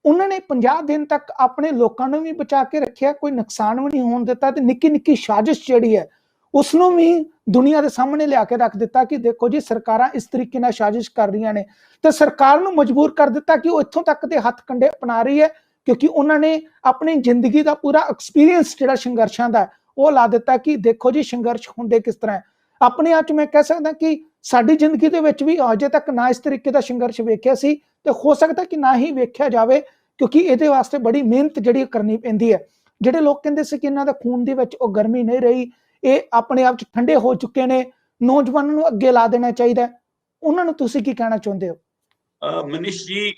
ਉਹਨਾਂ ਨੇ 50 ਦਿਨ ਤੱਕ ਆਪਣੇ ਲੋਕਾਂ ਨੂੰ ਵੀ ਬਚਾ ਕੇ ਰੱਖਿਆ, ਕੋਈ ਨੁਕਸਾਨ ਵੀ ਨਹੀਂ ਹੋਣ ਦਿੱਤਾ, ਤੇ ਨਿੱਕੀ ਨਿੱਕੀ ਸਾਜ਼ਿਸ਼ ਜਿਹੜੀ ਹੈ ਉਸਨੂੰ ਵੀ ਦੁਨੀਆ ਦੇ ਸਾਹਮਣੇ ਲਿਆ ਕੇ ਰੱਖ ਦਿੱਤਾ ਕਿ ਦੇਖੋ ਜੀ ਸਰਕਾਰਾਂ ਇਸ ਤਰੀਕੇ ਨਾਲ ਸਾਜ਼ਿਸ਼ ਕਰ ਰਹੀਆਂ ਨੇ, ਤੇ ਸਰਕਾਰ ਨੂੰ ਮਜਬੂਰ ਕਰ ਦਿੱਤਾ ਕਿ ਉਹ ਇੱਥੋਂ ਤੱਕ ਦੇ ਹੱਥ ਕੰਡੇ ਅਪਣਾ ਰਹੀ ਹੈ, ਕਿਉਂਕਿ ਉਹਨਾਂ ਨੇ ਆਪਣੀ ਜ਼ਿੰਦਗੀ ਦਾ ਪੂਰਾ ਐਕਸਪੀਰੀਅੰਸ ਜਿਹੜਾ ਸੰਘਰਸ਼ਾਂ ਦਾ ਉਹ ਲਾ ਦਿੱਤਾ ਕਿ ਦੇਖੋ ਜੀ ਸੰਘਰਸ਼ ਹੁੰਦੇ ਕਿਸ ਤਰ੍ਹਾਂ। ਆਪਣੇ ਆਪ 'ਚ ਮੈਂ ਕਹਿ ਸਕਦਾ ਕਿ ਸਾਡੀ ਜ਼ਿੰਦਗੀ ਦੇ ਵਿੱਚ ਵੀ ਅਜੇ ਤੱਕ ਨਾ ਇਸ ਤਰੀਕੇ ਦਾ ਸੰਘਰਸ਼ ਵੇਖਿਆ ਸੀ, ਤੇ ਹੋ ਸਕਦਾ ਕਿ ਨਾ ਹੀ ਵੇਖਿਆ ਜਾਵੇ, ਕਿਉਂਕਿ ਇਹਦੇ ਵਾਸਤੇ ਬੜੀ ਮਿਹਨਤ ਜਿਹੜੀ ਕਰਨੀ ਪੈਂਦੀ ਹੈ। ਜਿਹੜੇ ਲੋਕ ਕਹਿੰਦੇ ਸੀ ਕਿ ਇਹਨਾਂ ਦਾ ਖੂਨ ਦੇ ਵਿੱਚ ਉਹ ਗਰਮੀ ਨਹੀਂ ਰਹੀ, ਇਹ ਆਪਣੇ ਆਪ 'ਚ ਠੰਡੇ ਹੋ ਚੁੱਕੇ ਨੇ, ਨੌਜਵਾਨਾਂ ਨੂੰ ਅੱਗੇ ਲਾ ਦੇਣਾ ਚਾਹੀਦਾ, ਉਹਨਾਂ ਨੂੰ ਤੁਸੀਂ ਕੀ ਕਹਿਣਾ ਚਾਹੁੰਦੇ ਹੋ? ਮਨੀਸ਼ ਜੀ,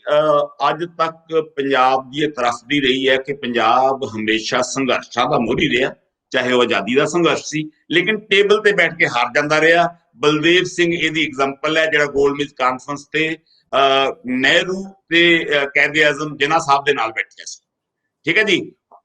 ਅੱਜ ਤੱਕ ਪੰਜਾਬ ਦੀ ਇਹ ਤਰਸਦੀ ਰਹੀ ਹੈ ਕਿ ਪੰਜਾਬ ਹਮੇਸ਼ਾ ਸੰਘਰਸ਼ਾਂ ਦਾ ਮੋਹਰੀ ਰਿਹਾ, ਚਾਹੇ ਉਹ ਆਜ਼ਾਦੀ ਦਾ ਸੰਘਰਸ਼ ਸੀ, ਲੇਕਿਨ ਟੇਬਲ ਤੇ ਬੈਠ ਕੇ ਹਾਰ ਜਾਂਦਾ ਰਿਹਾ। ਬਲਦੇਵ ਸਿੰਘ ਇਹਦੀ ਐਗਜ਼ਾਮਪਲ ਹੈ, ਜਿਹੜਾ ਗੋਲਮੇਜ ਕਾਨਫਰੰਸ ਤੇ ਨਹਿਰੂ ਤੇ ਕਾਇਦ-ਏ-ਆਜ਼ਮ ਜਿਨ੍ਹਾਂ ਸਾਹਿਬ ਦੇ ਨਾਲ ਬੈਠਿਆ ਸੀ। ਠੀਕ ਹੈ ਜੀ,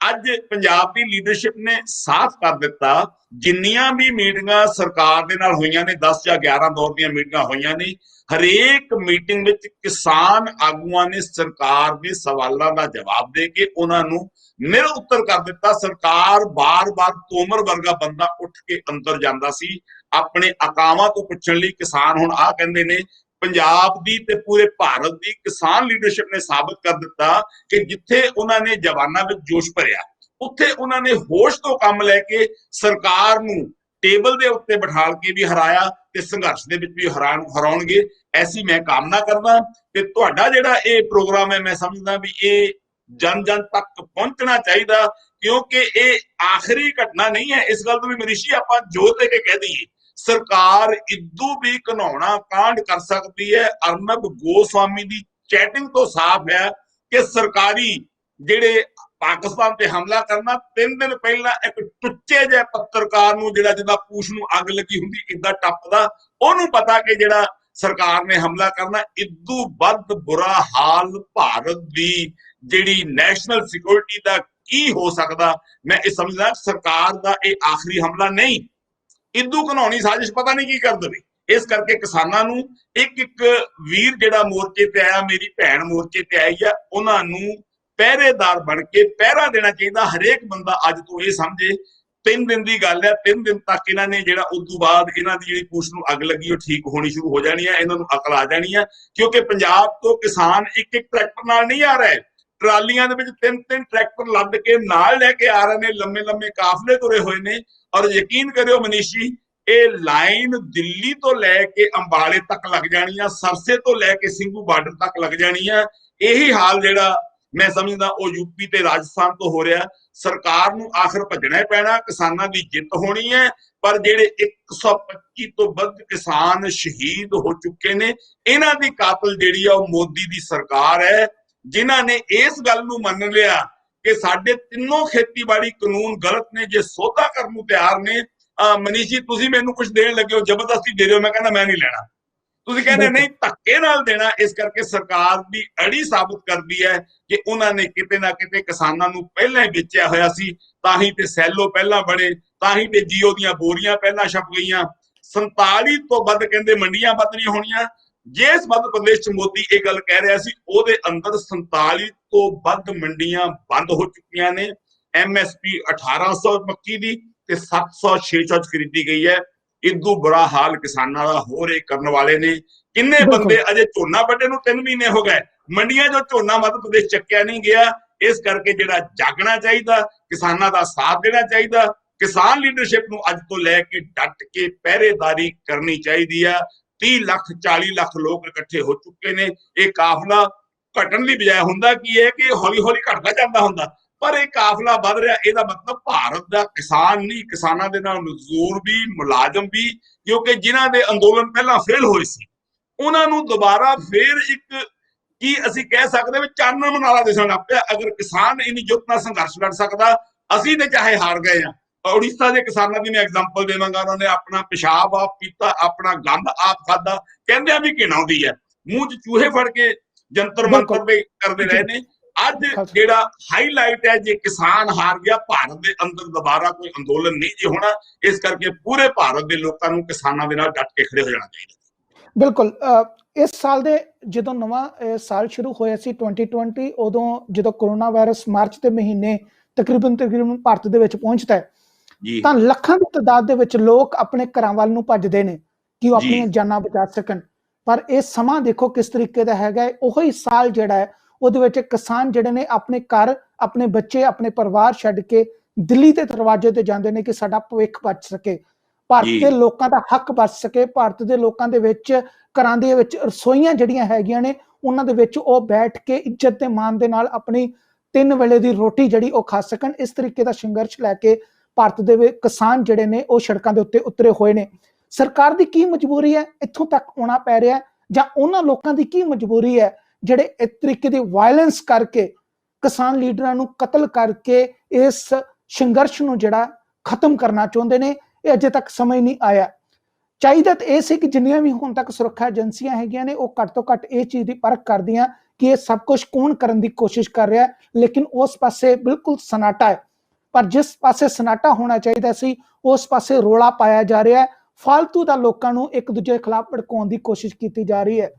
ਅੱਜ ਪੰਜਾਬ ਦੀ ਲੀਡਰਸ਼ਿਪ ਨੇ ਸਾਫ਼ ਕਰ ਦਿੱਤਾ, ਜਿੰਨੀਆਂ ਵੀ ਮੀਟਿੰਗਾਂ ਸਰਕਾਰ ਦੇ ਨਾਲ ਹੋਈਆਂ ਨੇ, 10 ਜਾਂ 11 ਦੌਰ ਦੀਆਂ ਮੀਟਿੰਗਾਂ ਹੋਈਆਂ ਨੇ, ਹਰੇਕ ਮੀਟਿੰਗ ਵਿੱਚ ਕਿਸਾਨ ਆਗੂਆਂ ਨੇ ਸਰਕਾਰ ਦੇ ਸਵਾਲਾਂ ਦਾ ਜਵਾਬ ਦੇ ਕੇ ਉਹਨਾਂ ਨੂੰ ਨਿਰ ਉੱਤਰ ਕਰ ਦਿੱਤਾ। ਸਰਕਾਰ ਬਾਰ-ਬਾਰ ਤੋਮਰ ਵਰਗਾ ਬੰਦਾ ਉੱਠ ਕੇ ਅੰਦਰ ਜਾਂਦਾ ਸੀ ਆਪਣੇ ਅਕਾਵਾਂ ਤੋਂ ਪੁੱਛਣ ਲਈ। ਕਿਸਾਨ ਹੁਣ ਆਹ ਕਹਿੰਦੇ ਨੇ, ਪੰਜਾਬ ਦੀ ਤੇ ਪੂਰੇ ਭਾਰਤ ਦੀ ਕਿਸਾਨ ਲੀਡਰਸ਼ਿਪ ਨੇ ਸਾਬਤ ਕਰ ਦਿੱਤਾ ਕਿ ਜਿੱਥੇ ਉਹਨਾਂ ਨੇ ਜਵਾਨਾਂ ਵਿੱਚ ਜੋਸ਼ ਭਰਿਆ, ਉੱਥੇ ਉਹਨਾਂ ਨੇ ਹੋਸ਼ ਤੋਂ ਕੰਮ ਲੈ ਕੇ ਸਰਕਾਰ ਨੂੰ ਟੇਬਲ ਦੇ ਉੱਤੇ ਬਿਠਾਲ ਕੇ ਵੀ ਹਰਾਇਆ ਤੇ ਸੰਘਰਸ਼ ਦੇ ਵਿੱਚ ਵੀ ਹਰਾਉਣਗੇ। ਐਸੀ ਮੈਂ ਕਾਮਨਾ ਕਰਦਾ ਕਿ ਤੁਹਾਡਾ ਜਿਹੜਾ ਇਹ ਪ੍ਰੋਗਰਾਮ ਹੈ, ਮੈਂ ਸਮਝਦਾ ਵੀ ਇਹ ਜਨ ਜਨ ਤੱਕ ਪਹੁੰਚਣਾ ਚਾਹੀਦਾ, ਕਿਉਂਕਿ ਇਹ ਆਖਰੀ ਘਟਨਾ ਨਹੀਂ ਹੈ। ਇਸ ਗੱਲ ਤੋਂ ਵੀ ਮਨੀਸ਼ੀ ਆਪਾਂ ਜ਼ੋਰ ਦੇ ਕੇ ਕਹਿ ਦਈਏ, ਸਰਕਾਰ ਇਦੋਂ ਵੀ ਘਿਨਾਉਣਾ ਕਾਂਡ ਕਰ ਸਕਦੀ ਹੈ। ਅਰਨਬ ਗੋਸਵਾਮੀ ਦੀ ਚੈਟਿੰਗ ਤੋਂ ਸਾਫ਼ ਹੈ ਕਿ ਸਰਕਾਰੀ ਜਿਹੜੇ ਪਾਕਿਸਤਾਨ ਤੇ ਹਮਲਾ ਕਰਨਾ, 3 ਦਿਨ ਪਹਿਲਾਂ ਇੱਕ ਟੁੱਚੇ ਜਿਹੇ ਪੱਤਰਕਾਰ ਨੂੰ, ਜਿਹੜਾ ਜਿਹਦਾ ਪੂਛ ਨੂੰ ਅੱਗ ਲੱਗੀ ਹੁੰਦੀ ਇਦਾਂ ਟੱਪਦਾ, ਉਹਨੂੰ ਪਤਾ ਕਿ ਜਿਹੜਾ ਸਰਕਾਰ ਨੇ ਹਮਲਾ ਕਰਨਾ। ਇਦੋਂ ਵੱਧ ਬੁਰਾ ਹਾਲ ਭਾਰਤ ਦੀ ਜਿਹੜੀ ਨੈਸ਼ਨਲ ਸਿਕਿਉਰਿਟੀ ਦਾ ਕੀ ਹੋ ਸਕਦਾ। ਮੈਂ ਇਹ ਸਮਝਦਾ ਸਰਕਾਰ ਦਾ ਇਹ ਆਖਰੀ ਹਮਲਾ ਨਹੀਂ, ਇਦੋਂ ਘਿਨਾਉਣੀ ਸਾਜ਼ਿਸ਼ ਪਤਾ ਨਹੀਂ ਕੀ ਕਰ ਦੇਵੇ। ਇਸ ਕਰਕੇ ਕਿਸਾਨਾਂ ਨੂੰ ਇੱਕ ਇੱਕ ਵੀਰ ਜਿਹੜਾ ਮੋਰਚੇ ਤੇ ਆਇਆ, ਮੇਰੀ ਭੈਣ ਮੋਰਚੇ ਤੇ ਆਈ ਆ, ਉਹਨਾਂ ਨੂੰ ਪਹਿਰੇਦਾਰ ਬਣ ਕੇ ਪਹਿਰਾ ਦੇਣਾ ਚਾਹੀਦਾ। ਹਰੇਕ ਬੰਦਾ ਅੱਜ ਤੋਂ ਇਹ ਸਮਝੇ 3 ਦਿਨ ਦੀ ਗੱਲ ਹੈ, 3 ਦਿਨ ਤੱਕ ਇਹਨਾਂ ਨੇ ਜਿਹੜਾ ਉਸ ਤੋਂ ਬਾਅਦ ਇਹਨਾਂ ਦੀ ਜਿਹੜੀ ਪੂਛ ਨੂੰ ਅੱਗ ਲੱਗੀ ਉਹ ਠੀਕ ਹੋਣੀ ਸ਼ੁਰੂ ਹੋ ਜਾਣੀ ਹੈ, ਇਹਨਾਂ ਨੂੰ ਅਕਲ ਆ ਜਾਣੀ ਹੈ। ਕਿਉਂਕਿ ਪੰਜਾਬ ਤੋਂ ਕਿਸਾਨ ਇੱਕ ਇੱਕ ਟਰੈਕਟਰ ਨਾਲ ਨਹੀਂ ਆ ਰਹੇ, ਟਰਾਲੀਆਂ ਦੇ ਵਿੱਚ 3-3 ਟਰੈਕਟਰ ਲੱਦ ਕੇ ਨਾਲ ਲੈ ਕੇ ਆ ਰਹੇ ਨੇ, ਲੰਮੇ ਲੰਮੇ ਕਾਫਲੇ ਤੁਰੇ ਹੋਏ ਨੇ। ਔਰ ਯਕੀਨ ਕਰਿਓ ਮਨੀਸ਼ੀ, ਇਹ ਲਾਈਨ ਦਿੱਲੀ ਤੋਂ ਲੈ ਕੇ ਅੰਬਾਲੇ ਤੱਕ ਲੱਗ ਜਾਣੀ ਆ, ਸਰਸੇ ਤੋਂ ਲੈ ਕੇ ਸਿੰਘੂ ਬਾਰਡਰ ਤੱਕ ਲੱਗ ਜਾਣੀ ਆ। ਇਹੀ ਹਾਲ ਜਿਹੜਾ ਮੈਂ ਸਮਝਦਾ ਉਹ ਯੂਪੀ ਤੇ ਰਾਜਸਥਾਨ ਤੋਂ ਹੋ ਰਿਹਾ। ਸਰਕਾਰ ਨੂੰ ਆਖਰ ਭੱਜਣਾ ਪੈਣਾ, ਕਿਸਾਨਾਂ ਦੀ ਜਿੱਤ ਹੋਣੀ ਹੈ। ਪਰ ਜਿਹੜੇ 125 ਤੋਂ ਵੱਧ ਕਿਸਾਨ ਸ਼ਹੀਦ ਹੋ ਚੁੱਕੇ ਨੇ, ਇਹਨਾਂ ਦੀ ਕਾਤਲ ਜਿਹੜੀ ਆ ਉਹ ਮੋਦੀ ਦੀ ਸਰਕਾਰ ਹੈ, ਜਿਨ੍ਹਾਂ ਨੇ ਇਸ ਗੱਲ ਨੂੰ ਮੰਨ ਲਿਆ ਕਿ ਸਾਡੇ ਤਿੰਨੋਂ ਖੇਤੀਬਾੜੀ ਕਾਨੂੰਨ ਗਲਤ ਨੇ। ਜੇ ਸੌਦਾ ਕਰਨ ਨੂੰ ਤਿਆਰ ਨੇ, ਮਨੀਸ਼ ਜੀ ਤੁਸੀਂ ਮੈਨੂੰ ਕੁਝ ਦੇਣ ਲੱਗੇ ਹੋ, ਜ਼ਬਰਦਸਤੀ ਦੇ ਰਹੇ ਹੋ, ਮੈਂ ਕਹਿੰਦਾ ਮੈਂ ਨਹੀਂ ਲੈਣਾ, ਤੁਸੀਂ ਕਹਿੰਦੇ ਨਹੀਂ ਧੱਕੇ ਨਾਲ ਦੇਣਾ। ਇਸ ਕਰਕੇ ਸਰਕਾਰ ਦੀ ਅੜੀ ਸਾਬਤ ਕਰਦੀ ਹੈ ਕਿ ਉਹਨਾਂ ਨੇ ਕਿਤੇ ਨਾ ਕਿਤੇ ਕਿਸਾਨਾਂ ਨੂੰ ਪਹਿਲਾਂ ਹੀ ਵੇਚਿਆ ਹੋਇਆ ਸੀ। ਤਾਂ ਹੀ ਤੇ ਸੈਲੋ ਪਹਿਲਾਂ ਬਣੇ, ਤਾਂ ਹੀ ਤੇ ਜੀਓ ਦੀਆਂ ਬੋਰੀਆਂ ਪਹਿਲਾਂ ਛਪ ਗਈਆਂ। 47 ਤੋਂ ਵੱਧ ਕਹਿੰਦੇ ਮੰਡੀਆਂ ਬੰਦ ਨਹੀਂ ਹੋਣੀਆਂ। ਜਿਸ ਮੱਧ ਪ੍ਰਦੇਸ਼ ਚ ਮੋਦੀ ਇਹ ਗੱਲ ਕਹਿ ਰਿਹਾ ਸੀ, ਉਹਦੇ ਅੰਦਰ 47 ਤੋਂ ਵੱਧ ਮੰਡੀਆਂ ਬੰਦ ਹੋ ਚੁੱਕੀਆਂ ਨੇ। MSP 1800 ਮੱਕੀ ਦੀ, ਤੇ 700-600 ਚ ਖਰੀਦੀ ਗਈ ਹੈ। ਇਦੋਂ ਬੁਰਾ ਹਾਲ ਕਿਸਾਨਾਂ ਦਾ ਹੋ ਰਹੇ ਕਰਨ ਵਾਲੇ ਨੇ। ਕਿੰਨੇ ਬਿਲਕੁਲ ਬੰਦੇ ਅਜੇ ਝੋਨਾ ਵੱਢੇ ਨੂੰ 3 ਮਹੀਨੇ ਹੋ ਗਏ, ਮੰਡੀਆਂ 'ਚੋਂ ਝੋਨਾ ਮੱਧ ਪ੍ਰਦੇਸ਼ ਚੱਕਿਆ ਨਹੀਂ ਗਿਆ। ਇਸ ਕਰਕੇ ਜਿਹੜਾ ਜਾਗਣਾ ਚਾਹੀਦਾ, ਕਿਸਾਨਾਂ ਦਾ ਸਾਥ ਦੇਣਾ ਚਾਹੀਦਾ। ਕਿਸਾਨ ਲੀਡਰਸ਼ਿਪ ਨੂੰ ਅੱਜ ਤੋਂ ਲੈ ਕੇ ਡਟ ਕੇ ਪਹਿਰੇਦਾਰੀ ਕਰਨੀ ਚਾਹੀਦੀ ਆ। 30 ਲੱਖ 40 ਲੱਖ ਲੋਕ ਇਕੱਠੇ ਹੋ ਚੁੱਕੇ ਨੇ। ਇਹ ਕਾਫਲਾ ਘਟਣ ਦੀ ਬਜਾਏ ਹੁੰਦਾ ਕੀ ਹੈ ਕਿ ਹੌਲੀ ਹੌਲੀ ਘਟਦਾ ਜਾਂਦਾ ਹੁੰਦਾ, ਪਰ ਇਹ ਕਾਫਲਾ ਵੱਧ ਰਿਹਾ। ਇਹਦਾ ਮਤਲਬ ਭਾਰਤ ਦਾ ਕਿਸਾਨ ਨਹੀਂ, ਕਿਸਾਨਾਂ ਦੇ ਨਾਲ ਮਜ਼ਦੂਰ ਵੀ, ਮੁਲਾਜ਼ਮ ਵੀ, ਕਿਉਂਕਿ ਜਿਨ੍ਹਾਂ ਦੇ ਅੰਦੋਲਨ ਪਹਿਲਾਂ ਫੇਲ ਹੋਏ ਸੀ ਉਹਨਾਂ ਨੂੰ ਦੁਬਾਰਾ ਫੇਰ ਇੱਕ ਕੀ ਅਸੀਂ ਕਹਿ ਸਕਦੇ ਵੀ ਚਾਨਣ ਮਨਾਲਾ ਦਿਸਣ ਲੱਗ ਪਿਆ। ਅਗਰ ਕਿਸਾਨ ਇੰਨੀ ਜੁੱਤ ਨਾਲ ਸੰਘਰਸ਼ ਲੜ ਸਕਦਾ, ਅਸੀਂ ਤੇ ਚਾਹੇ ਹਾਰ ਗਏ ਆ। ਉੜੀਸਾ ਦੇ ਕਿਸਾਨਾਂ ਦੀ ਮੈਂ ਐਗਜ਼ਾਮਪਲ ਦੇਵਾਂਗਾ। ਉਹਨਾਂ ਨੇ ਆਪਣਾ ਪਿਸ਼ਾਬ ਆਪ ਪੀਤਾ, ਆਪਣਾ ਗੰਦ ਆਪ ਖਾਦਾ, ਕਹਿੰਦਿਆਂ ਵੀ ਘਿਣ ਆਉਂਦੀ ਹੈ, ਮੂੰਹ 'ਚ ਚੂਹੇ ਫੜ ਕੇ ਜੰਤਰ ਮੰਤਰ ਦੇ ਕਰਦੇ ਰਹੇ ਨੇ। ਅੱਜ ਜਿਹੜਾ ਹਾਈਲਾਈਟ ਹੈ, ਜੇ ਕਿਸਾਨ ਹਾਰ ਗਿਆ, ਭਾਰਤ ਦੇ ਅੰਦਰ ਦੁਬਾਰਾ ਕੋਈ ਅੰਦੋਲਨ ਨਹੀਂ ਜੇ ਹੋਣਾ। ਇਸ ਕਰਕੇ ਪੂਰੇ ਭਾਰਤ ਦੇ ਲੋਕਾਂ ਨੂੰ ਕਿਸਾਨਾਂ ਦੇ ਨਾਲ ਡਟ ਕੇ ਖੜੇ ਹੋ ਜਾਣਾ ਚਾਹੀਦਾ। ਬਿਲਕੁਲ। ਇਸ ਸਾਲ ਦੇ ਜਦੋਂ ਨਵਾਂ ਸਾਲ ਸ਼ੁਰੂ ਹੋਇਆ ਸੀ 2020, ਉਦੋਂ ਜਦੋਂ ਕਰੋਨਾ ਵਾਇਰਸ ਮਾਰਚ ਦੇ ਮਹੀਨੇ ਤਕਰੀਬਨ ਭਾਰਤ ਦੇ ਵਿੱਚ ਪਹੁੰਚਦਾ ਹੈ ਤਾਂ ਲੱਖਾਂ ਦੀ ਤਾਦਾਦ ਦੇ ਵਿੱਚ ਲੋਕ ਆਪਣੇ ਘਰਾਂ ਵੱਲ ਨੂੰ ਭੱਜਦੇ ਨੇ ਕਿ ਉਹ ਆਪਣੀਆਂ ਜਾਨਾਂ ਬਚਾ ਸਕਣ। ਪਰ ਇਹ ਸਮਾਂ ਦੇਖੋ ਕਿਸ ਤਰੀਕੇ ਦਾ ਹੈਗਾ। ਉਹੀ ਸਾਲ ਜਿਹੜਾ ਹੈ ਉਹਦੇ ਵਿੱਚ ਕਿਸਾਨ ਜਿਹੜੇ ਨੇ ਆਪਣੇ ਘਰ, ਆਪਣੇ ਬੱਚੇ, ਆਪਣੇ ਪਰਿਵਾਰ ਛੱਡ ਕੇ ਦਿੱਲੀ ਦੇ ਦਰਵਾਜ਼ੇ ਤੇ ਜਾਂਦੇ ਨੇ ਕਿ ਸਾਡਾ ਭਵਿੱਖ ਬਚ ਸਕੇ, ਭਾਰਤ ਦੇ ਲੋਕਾਂ ਦਾ ਹੱਕ ਬਚ ਸਕੇ, ਭਾਰਤ ਦੇ ਲੋਕਾਂ ਦੇ ਵਿੱਚ ਘਰਾਂ ਦੇ ਵਿੱਚ ਰਸੋਈਆਂ ਜਿਹੜੀਆਂ ਹੈਗੀਆਂ ਨੇ ਉਹਨਾਂ ਦੇ ਵਿੱਚ ਉਹ ਬੈਠ ਕੇ ਇੱਜ਼ਤ ਤੇ ਮਾਣ ਦੇ ਨਾਲ ਆਪਣੀ 3 ਵੇਲੇ ਦੀ ਰੋਟੀ ਜਿਹੜੀ ਉਹ ਖਾ ਸਕਣ। ਇਸ ਤਰੀਕੇ ਦਾ ਸੰਘਰਸ਼ ਲੈ ਕੇ ਭਾਰਤ ਦੇ ਕਿਸਾਨ ਜਿਹੜੇ ਨੇ ਉਹ ਸੜਕਾਂ ਦੇ ਉੱਤੇ ਉਤਰੇ ਹੋਏ ਨੇ। ਸਰਕਾਰ ਦੀ ਕੀ ਮਜਬੂਰੀ ਹੈ ਇੱਥੋਂ ਤੱਕ ਆਉਣਾ ਪੈ ਰਿਹਾ, ਜਾਂ ਉਹਨਾਂ ਲੋਕਾਂ ਦੀ ਕੀ ਮਜਬੂਰੀ ਹੈ ਜਿਹੜੇ ਇਸ ਤਰੀਕੇ ਦੀ ਵਾਇਲੈਂਸ ਕਰਕੇ ਕਿਸਾਨ ਲੀਡਰਾਂ ਨੂੰ ਕਤਲ ਕਰਕੇ ਇਸ ਸੰਘਰਸ਼ ਨੂੰ ਜਿਹੜਾ ਖਤਮ ਕਰਨਾ ਚਾਹੁੰਦੇ ਨੇ। ਇਹ ਅਜੇ ਤੱਕ ਸਮਝ ਨਹੀਂ ਆਇਆ। ਚਾਹੀਦਾ ਤਾਂ ਇਹ ਸੀ ਕਿ ਜਿੰਨੀਆਂ ਵੀ ਹੁਣ ਤੱਕ ਸੁਰੱਖਿਆ ਏਜੰਸੀਆਂ ਹੈਗੀਆਂ ਨੇ ਉਹ ਘੱਟ ਤੋਂ ਘੱਟ ਇਹ ਚੀਜ਼ ਦੀ ਪਰਖ ਕਰਦੀਆਂ ਕਿ ਇਹ ਸਭ ਕੁਝ ਕੌਣ ਕਰਨ ਦੀ ਕੋਸ਼ਿਸ਼ ਕਰ ਰਿਹਾ, ਲੇਕਿਨ ਉਸ ਪਾਸੇ ਬਿਲਕੁਲ ਸਨਾਟਾ ਹੈ। ਪਰ ਜਿਸ ਪਾਸੇ ਸਨਾਟਾ ਹੋਣਾ ਚਾਹੀਦਾ ਸੀ ਉਸ ਪਾਸੇ ਰੋਲਾ ਪਾਇਆ ਜਾ ਰਿਹਾ ਹੈ। ਫਾਲਤੂ ਦਾ ਲੋਕਾਂ ਨੂੰ ਇੱਕ ਦੂਜੇ ਦੇ ਖਿਲਾਫ ਭੜਕਾਉਣ ਦੀ ਕੋਸ਼ਿਸ਼ ਕੀਤੀ ਜਾ ਰਹੀ ਹੈ।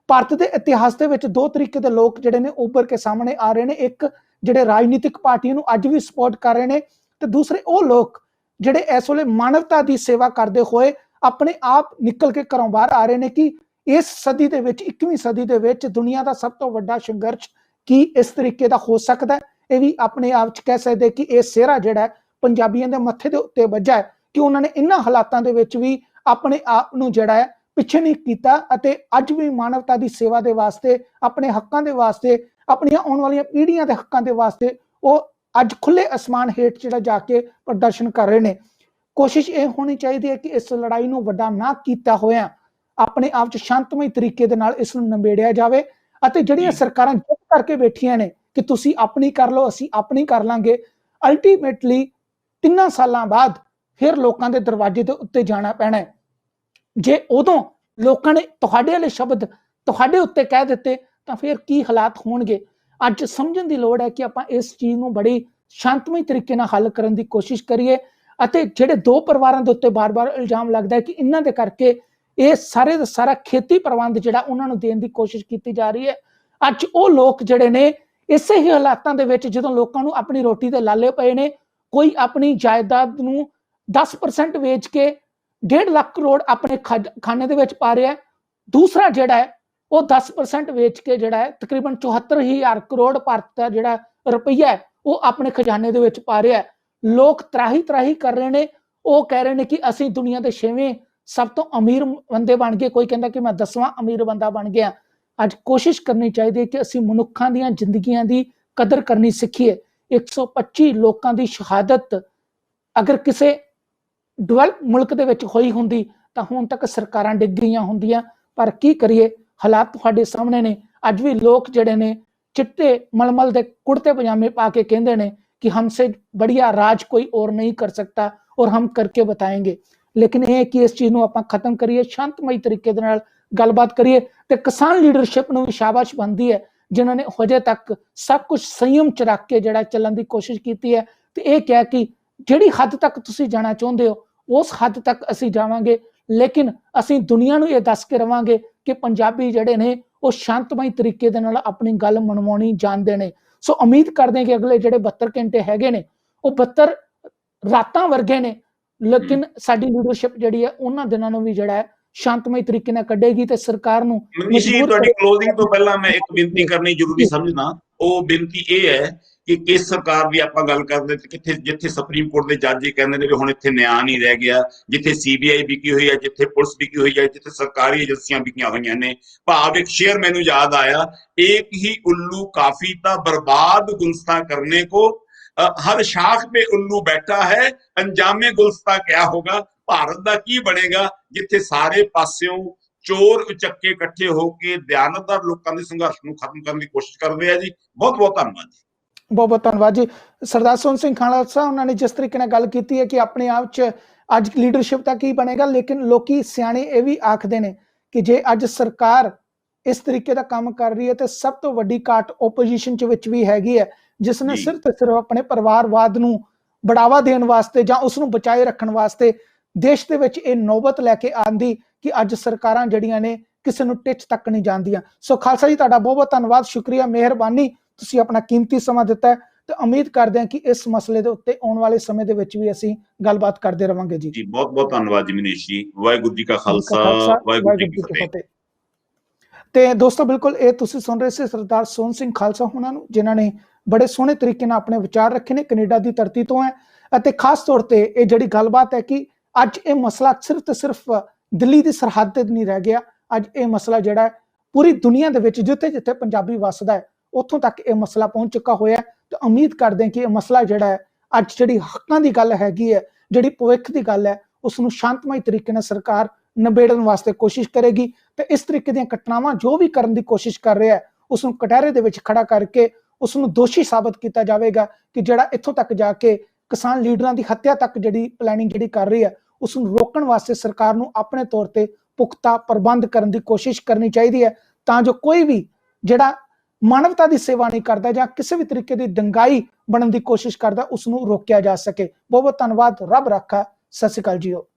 ਭਾਰਤ ਦੇ ਇਤਿਹਾਸ ਦੇ ਵਿੱਚ 2 ਤਰੀਕੇ ਦੇ ਲੋਕ ਜਿਹੜੇ ਨੇ ਉੱਭਰ ਕੇ ਸਾਹਮਣੇ ਆ ਰਹੇ ਨੇ। ਇੱਕ ਜਿਹੜੇ ਰਾਜਨੀਤਿਕ ਪਾਰਟੀਆਂ ਨੂੰ ਅੱਜ ਵੀ ਸਪੋਰਟ ਕਰ ਰਹੇ ਨੇ, ਤੇ ਦੂਸਰੇ ਉਹ ਲੋਕ ਜਿਹੜੇ ਇਸ ਵੇਲੇ ਮਾਨਵਤਾ ਦੀ ਸੇਵਾ ਕਰਦੇ ਹੋਏ ਆਪਣੇ ਆਪ ਨਿਕਲ ਕੇ ਘਰੋਂ ਬਾਹਰ ਆ ਰਹੇ ਨੇ ਕਿ ਇਸ ਸਦੀ ਦੇ ਵਿੱਚ, 21ਵੀਂ ਸਦੀ ਦੇ ਵਿੱਚ ਦੁਨੀਆ ਦਾ ਸਭ ਤੋਂ ਵੱਡਾ ਸੰਘਰਸ਼ ਕੀ ਇਸ ਤਰੀਕੇ ਦਾ ਹੋ ਸਕਦਾ ਹੈ। ਇਹ ਵੀ ਆਪਣੇ ਆਪ 'ਚ ਕਹਿ ਸਕਦੇ ਕਿ ਇਹ ਸਿਹਰਾ ਜਿਹੜਾ ਹੈ ਪੰਜਾਬੀਆਂ ਦੇ ਮੱਥੇ ਦੇ ਉੱਤੇ ਵੱਜਾ ਹੈ ਕਿ ਉਹਨਾਂ ਨੇ ਇਹਨਾਂ ਹਾਲਾਤਾਂ ਦੇ ਵਿੱਚ ਵੀ ਆਪਣੇ ਆਪ ਨੂੰ ਜਿਹੜਾ ਹੈ ਪਿੱਛੇ ਨਹੀਂ ਕੀਤਾ ਅਤੇ ਅੱਜ ਵੀ ਮਾਨਵਤਾ ਦੀ ਸੇਵਾ ਦੇ ਵਾਸਤੇ, ਆਪਣੇ ਹੱਕਾਂ ਦੇ ਵਾਸਤੇ, ਆਪਣੀਆਂ ਆਉਣ ਵਾਲੀਆਂ ਪੀੜ੍ਹੀਆਂ ਦੇ ਹੱਕਾਂ ਦੇ ਵਾਸਤੇ ਉਹ ਅੱਜ ਖੁੱਲੇ ਅਸਮਾਨ ਹੇਠ ਜਿਹੜਾ ਜਾ ਕੇ ਪ੍ਰਦਰਸ਼ਨ ਕਰ ਰਹੇ ਨੇ। ਕੋਸ਼ਿਸ਼ ਇਹ ਹੋਣੀ ਚਾਹੀਦੀ ਹੈ ਕਿ ਇਸ ਲੜਾਈ ਨੂੰ ਵੱਡਾ ਨਾ ਕੀਤਾ ਹੋਇਆ ਆਪਣੇ ਆਪ 'ਚ ਸ਼ਾਂਤਮਈ ਤਰੀਕੇ ਦੇ ਨਾਲ ਇਸ ਨੂੰ ਨਿਬੇੜਿਆ ਜਾਵੇ। ਅਤੇ ਜਿਹੜੀਆਂ ਸਰਕਾਰਾਂ ਚੁੱਪ ਕਰਕੇ ਬੈਠੀਆਂ ਨੇ ਕਿ ਤੁਸੀਂ ਆਪਣੀ ਕਰ ਲਓ, ਅਸੀਂ ਆਪਣੀ ਕਰ ਲਾਂਗੇ, ਅਲਟੀਮੇਟਲੀ 3 ਸਾਲਾਂ ਬਾਅਦ ਫਿਰ ਲੋਕਾਂ ਦੇ ਦਰਵਾਜ਼ੇ ਦੇ ਉੱਤੇ ਜਾਣਾ ਪੈਣਾ। ਜੇ ਉਦੋਂ ਲੋਕਾਂ ਨੇ ਤੁਹਾਡੇ ਵਾਲੇ ਸ਼ਬਦ ਤੁਹਾਡੇ ਉੱਤੇ ਕਹਿ ਦਿੱਤੇ ਤਾਂ ਫਿਰ ਕੀ ਹਾਲਾਤ ਹੋਣਗੇ। ਅੱਜ ਸਮਝਣ ਦੀ ਲੋੜ ਹੈ ਕਿ ਆਪਾਂ ਇਸ ਚੀਜ਼ ਨੂੰ ਬੜੀ ਸ਼ਾਂਤਮਈ ਤਰੀਕੇ ਨਾਲ ਹੱਲ ਕਰਨ ਦੀ ਕੋਸ਼ਿਸ਼ ਕਰੀਏ। ਅਤੇ ਜਿਹੜੇ 2 ਪਰਿਵਾਰਾਂ ਦੇ ਉੱਤੇ ਬਾਰ-ਬਾਰ ਇਲਜ਼ਾਮ ਲੱਗਦਾ ਹੈ ਕਿ ਇਹਨਾਂ ਦੇ ਕਰਕੇ ਇਹ ਸਾਰੇ ਦਾ ਸਾਰਾ ਖੇਤੀ ਪ੍ਰਬੰਧ ਜਿਹੜਾ ਉਹਨਾਂ ਨੂੰ ਦੇਣ ਦੀ ਕੋਸ਼ਿਸ਼ ਕੀਤੀ ਜਾ ਰਹੀ ਹੈ। ਅੱਜ ਉਹ ਲੋਕ ਜਿਹੜੇ ਨੇ ਇਸੇ ਹੀ ਹਾਲਾਤਾਂ ਦੇ ਵਿੱਚ ਜਦੋਂ ਲੋਕਾਂ ਨੂੰ ਆਪਣੀ ਰੋਟੀ ਦੇ ਲਾਲੇ ਪਏ ਨੇ, ਕੋਈ ਆਪਣੀ ਜਾਇਦਾਦ ਨੂੰ 10% ਵੇਚ ਕੇ 1.5 ਲੱਖ ਕਰੋੜ ਆਪਣੇ ਖਾਨੇ ਦੇ ਵਿੱਚ ਪਾ ਰਿਹਾ, ਦੂਸਰਾ ਜਿਹੜਾ ਹੈ ਉਹ 10% ਵੇਚ ਕੇ ਜਿਹੜਾ ਹੈ ਤਕਰੀਬਨ 74,000 ਕਰੋੜ ਭਾਰਤ ਦਾ ਜਿਹੜਾ ਰੁਪਈਆ ਹੈ ਉਹ ਆਪਣੇ ਖਜ਼ਾਨੇ ਦੇ ਵਿੱਚ ਪਾ ਰਿਹਾ। ਲੋਕ ਤਰਾਹੀ ਕਰ ਰਹੇ ਨੇ। ਉਹ ਕਹਿ ਰਹੇ ਨੇ ਕਿ ਅਸੀਂ ਦੁਨੀਆ ਦੇ 6ਵੇਂ ਸਭ ਤੋਂ ਅਮੀਰ ਬੰਦੇ ਬਣ ਗਏ, ਕੋਈ ਕਹਿੰਦਾ ਕਿ ਮੈਂ 10ਵਾਂ ਅਮੀਰ ਬੰਦਾ ਬਣ ਗਿਆ। ਅੱਜ ਕੋਸ਼ਿਸ਼ ਕਰਨੀ ਚਾਹੀਦੀ ਹੈ ਕਿ ਅਸੀਂ ਮਨੁੱਖਾਂ ਦੀਆਂ ਜ਼ਿੰਦਗੀਆਂ ਦੀ ਕਦਰ ਕਰਨੀ ਸਿੱਖੀਏ। 125 ਲੋਕਾਂ ਦੀ ਸ਼ਹਾਦਤ ਅਗਰ ਕਿਸੇ ਡਿਵੈਲਪ ਮੁਲਕ ਦੇ ਵਿੱਚ ਹੋਈ ਹੁੰਦੀ ਤਾਂ ਹੁਣ ਤੱਕ ਸਰਕਾਰਾਂ ਡਿੱਗ ਗਈਆਂ ਹੁੰਦੀਆਂ। ਪਰ ਕੀ ਕਰੀਏ, ਹਾਲਾਤ ਤੁਹਾਡੇ ਸਾਹਮਣੇ ਨੇ। ਅੱਜ ਵੀ ਲੋਕ ਜਿਹੜੇ ਨੇ ਚਿੱਟੇ ਮਲਮਲ ਦੇ ਕੁੜਤੇ ਪਜਾਮੇ ਪਾ ਕੇ ਕਹਿੰਦੇ ਨੇ कि हमसे बढ़िया राज कोई और नहीं कर सकता और हम करके बताएंगे। लेकिन यह कि इस चीज़ को आप खत्म करिए, शांतमई तरीके दे नाल गलबात करिए। तो किसान लीडरशिप में भी शाबाश बनती है जिन्होंने हजे तक सब कुछ संयम च रख के जड़ा चलन की कोशिश की है। तो यह क्या कि जिहड़ी हद तक तुसीं जाना चाहुंदे हो उस हद तक असीं जावांगे, लेकिन असीं दुनिया नूं इह दस के रवांगे कि पंजाबी जिहड़े ने वो शांतमई तरीके दे नाल अपनी गल मनवाउणी जाणदे ने। सो उम्मीद करते हैं कि अगले जिहड़े 72 घंटे हैगे ने वो 72 ਰਾਤਾਂ ਵਰਗੇ ਨੇ, ਲੇਕਿਨ ਸਾਡੀ ਲੀਡਰਸ਼ਿਪ ਜਿਹੜੀ ਹੈ ਉਹਨਾਂ ਦਿਨਾਂ ਨੂੰ ਵੀ ਜਿਹੜਾ ਹੈ ਸ਼ਾਂਤਮਈ ਤਰੀਕੇ ਨਾਲ ਕੱਢੇਗੀ ਤੇ ਸਰਕਾਰ ਨੂੰ ਮਨੀਸ਼ ਜੀ, ਮਜਬੂਰ ਤੁਹਾਡੀ ਕਰੇਗੀ। ਕਲੋਜ਼ਿੰਗ ਤੋਂ ਪਹਿਲਾਂ ਮੈਂ ਇੱਕ ਬੇਨਤੀ ਕਰਨੀ ਜ਼ਰੂਰੀ ਸਮਝਦਾ। ਉਹ ਬੇਨਤੀ ਇਹ ਹੈ ਕਿ ਕਿਸ ਸਰਕਾਰ ਦੀ ਆਪਾਂ ਗੱਲ ਕਰਦੇ ਤੇ ਕਿੱਥੇ, ਜਿੱਥੇ ਸੁਪਰੀਮ ਕੋਰਟ ਦੇ ਜੱਜ ਇਹ ਕਹਿੰਦੇ ਨੇ ਵੀ ਹੁਣ ਇੱਥੇ ਨਿਆਂ ਨਹੀਂ ਰਹਿ ਗਿਆ, ਜਿੱਥੇ ਸੀਬੀਆਈ ਵਿਕੀ ਹੋਈ ਹੈ, ਜਿੱਥੇ ਪੁਲਿਸ ਵਿਕੀ ਹੋਈ ਹੈ, ਜਿੱਥੇ ਸਰਕਾਰੀ ਏਜੰਸੀਆਂ ਵਿਕੀਆਂ ਹੋਈਆਂ ਨੇ। ਭਾਵ ਇੱਕ ਸ਼ੇਰ ਮੈਨੂੰ ਯਾਦ ਆਇਆ, एक ही उल्लू काफी था बर्बाद गुलस्ता करने को, हर शाख पे उल्लू बैठा है, अंजामे गुलस्ता क्या होगा। ਭਾਰਤ ਦਾ ਕੀ ਬਣੇਗਾ ਜਿੱਥੇ ਸਾਰੇ ਪਾਸਿਓਂ ਚੋਰ ਉਚੱਕੇ ਇਕੱਠੇ ਹੋ ਕੇ ਦਿਆਨਤਦਾਰ ਲੋਕਾਂ ਦੇ ਸੰਘਰਸ਼ ਨੂੰ ਖਤਮ ਕਰਨ ਦੀ ਕੋਸ਼ਿਸ਼ ਕਰਦੇ ਆ ਜੀ। ਬਹੁਤ ਬਹੁਤ ਧੰਨਵਾਦ ਜੀ। ਬਹੁਤ ਬਹੁਤ ਧੰਨਵਾਦ ਜੀ। ਸਰਦਾਰ ਸੋਹਣ ਸਿੰਘ ਖਾਲਸਾ ਉਹਨਾਂ ਨੇ ਜਿਸ ਤਰੀਕੇ ਨਾਲ ਗੱਲ ਕੀਤੀ ਹੈ ਕਿ ਆਪਣੇ ਆਪ 'ਚ ਅੱਜ ਲੀਡਰਸ਼ਿਪ ਦਾ ਕੀ ਬਣੇਗਾ, ਲੇਕਿਨ ਲੋਕੀ ਸਿਆਣੇ ਇਹ ਵੀ ਆਖਦੇ ਨੇ ਕਿ ਜੇ ਅੱਜ ਸਰਕਾਰ ਇਸ ਤਰੀਕੇ ਦਾ ਕੰਮ ਕਰ ਰਹੀ ਹੈ ਤੇ ਸਭ ਤੋਂ ਵੱਡੀ ਘਾਟ ਓਪੋਜੀਸ਼ਨ ਚ ਵਿੱਚ ਵੀ ਹੈਗੀ ਹੈ, ਜਿਸ ਨੇ ਸਿਰਫ ਤੇ ਸਿਰਫ ਆਪਣੇ ਪਰਿਵਾਰਵਾਦ ਨੂੰ बढ़ावा देने वास्ते ਜਾਂ ਉਸ ਨੂੰ ਬਚਾਏ ਰੱਖਣ ਵਾਸਤੇ ਦੇਸ਼ ਦੇ ਵਿੱਚ ਇਹ ਨੌਬਤ ਲੈ ਕੇ ਆਂਦੀ ਕਿ ਅੱਜ ਸਰਕਾਰਾਂ ਜਿਹੜੀਆਂ ਨੇ ਕਿਸੇ ਨੂੰ ਟਿੱਚ ਤੱਕ ਨਹੀਂ ਜਾਂਦੀਆਂ। ਸੋ ਖਾਲਸਾ ਜੀ, ਤੁਹਾਡਾ ਬਹੁਤ ਬਹੁਤ ਧੰਨਵਾਦ, ਸ਼ੁਕਰੀਆ, ਮਿਹਰਬਾਨੀ, ਤੁਸੀਂ ਆਪਣਾ ਕੀਮਤੀ ਸਮਾਂ ਦਿੱਤਾ ਹੈ ਤੇ ਉਮੀਦ ਕਰਦੇ ਹਾਂ ਕਿ ਇਸ ਮਸਲੇ ਦੇ ਉੱਤੇ ਆਉਣ ਵਾਲੇ ਸਮੇਂ ਦੇ ਵਿੱਚ ਵੀ ਅਸੀਂ ਗੱਲਬਾਤ ਕਰਦੇ ਰਵਾਂਗੇ ਜੀ। ਬਹੁਤ ਬਹੁਤ ਧੰਨਵਾਦ ਜੀ ਮਨੀਸ਼ ਜੀ। ਵਾਹਿਗੁਰੂ ਜੀ ਕਾ ਖਾਲਸਾ, ਵਾਹਿਗੁਰੂ ਜੀ ਕੀ ਫਤਿਹ। ਤੇ ਦੋਸਤੋ, ਬਿਲਕੁਲ ਇਹ ਤੁਸੀਂ ਸੁਣ ਰਹੇ ਸੀ ਸਰਦਾਰ ਸੋਹਣ ਸਿੰਘ ਖਾਲਸਾ ਉਹਨਾਂ ਨੂੰ, ਜਿਨ੍ਹਾਂ ਨੇ ਬੜੇ ਸੋਹਣੇ ਤਰੀਕੇ ਨਾਲ ਆਪਣੇ ਵਿਚਾਰ ਰੱਖੇ ਨੇ, ਕੈਨੇਡਾ ਦੀ ਧਰਤੀ ਤੋਂ ਹੈ। ਅਤੇ ਖਾਸ ਤੌਰ ਤੇ ਇਹ ਜਿਹੜੀ ਗੱਲਬਾਤ ਹੈ ਕਿ ਅੱਜ ਇਹ ਮਸਲਾ ਸਿਰਫ ਤੇ ਸਿਰਫ ਦਿੱਲੀ ਦੀ ਸਰਹੱਦ ਤੇ ਨਹੀਂ ਰਹਿ ਗਿਆ, ਅੱਜ ਇਹ ਮਸਲਾ ਜਿਹੜਾ ਹੈ ਪੂਰੀ ਦੁਨੀਆ ਦੇ ਵਿੱਚ ਜਿੱਥੇ ਜਿੱਥੇ ਪੰਜਾਬੀ ਵੱਸਦਾ ਹੈ ਉੱਥੋਂ ਤੱਕ ਇਹ ਮਸਲਾ ਪਹੁੰਚ ਚੁੱਕਾ ਹੋਇਆ ਹੈ। ਤੇ ਉਮੀਦ ਕਰਦੇ ਹਾਂ ਕਿ ਇਹ ਮਸਲਾ ਜਿਹੜਾ ਹੈ ਅੱਜ ਜਿਹੜੀ ਹੱਕਾਂ ਦੀ ਗੱਲ ਹੈਗੀ ਹੈ, ਜਿਹੜੀ ਭਵਿੱਖ ਦੀ ਗੱਲ ਹੈ, ਉਸ ਨੂੰ ਸ਼ਾਂਤਮਈ ਤਰੀਕੇ ਨਾਲ ਸਰਕਾਰ ਨਿਬੇੜਨ ਵਾਸਤੇ ਕੋਸ਼ਿਸ਼ ਕਰੇਗੀ ਤੇ ਇਸ ਤਰੀਕੇ ਦੀਆਂ ਘਟਨਾਵਾਂ ਜੋ ਵੀ ਕਰਨ ਦੀ ਕੋਸ਼ਿਸ਼ ਕਰ ਰਿਹਾ ਹੈ ਉਸ ਨੂੰ ਕਟਹਿਰੇ ਦੇ ਵਿੱਚ ਖੜਾ ਕਰਕੇ ਉਸ ਨੂੰ ਦੋਸ਼ੀ ਸਾਬਤ ਕੀਤਾ ਜਾਵੇਗਾ ਕਿ ਜਿਹੜਾ ਇੱਥੋਂ ਤੱਕ ਜਾ ਕੇ ਕਿਸਾਨ ਲੀਡਰਾਂ ਦੀ ਹੱਤਿਆ ਤੱਕ ਜਿਹੜੀ ਪਲੈਨਿੰਗ ਜਿਹੜੀ ਕਰ ਰਹੀ ਹੈ ਉਸ ਨੂੰ ਰੋਕਣ ਵਾਸਤੇ ਸਰਕਾਰ ਨੂੰ ਆਪਣੇ ਤੌਰ ਤੇ ਪੁਖਤਾ ਪ੍ਰਬੰਧ ਕਰਨ ਦੀ ਕੋਸ਼ਿਸ਼ ਕਰਨੀ ਚਾਹੀਦੀ ਹੈ, ਤਾਂ ਜੋ ਕੋਈ ਵੀ ਜਿਹੜਾ ਮਾਨਵਤਾ ਦੀ ਸੇਵਾ ਨਹੀਂ ਕਰਦਾ ਜਾਂ ਕਿਸੇ ਵੀ ਤਰੀਕੇ ਦੀ ਦੰਗਾਈ ਬਣਨ ਦੀ ਕੋਸ਼ਿਸ਼ ਕਰਦਾ ਉਸ ਨੂੰ ਰੋਕਿਆ ਜਾ ਸਕੇ। ਬਹੁਤ ਬਹੁਤ ਧੰਨਵਾਦ, ਰੱਬ ਰਾਖਾ, ਸਤਿ ਸ਼੍ਰੀ ਅਕਾਲ ਜੀਓ।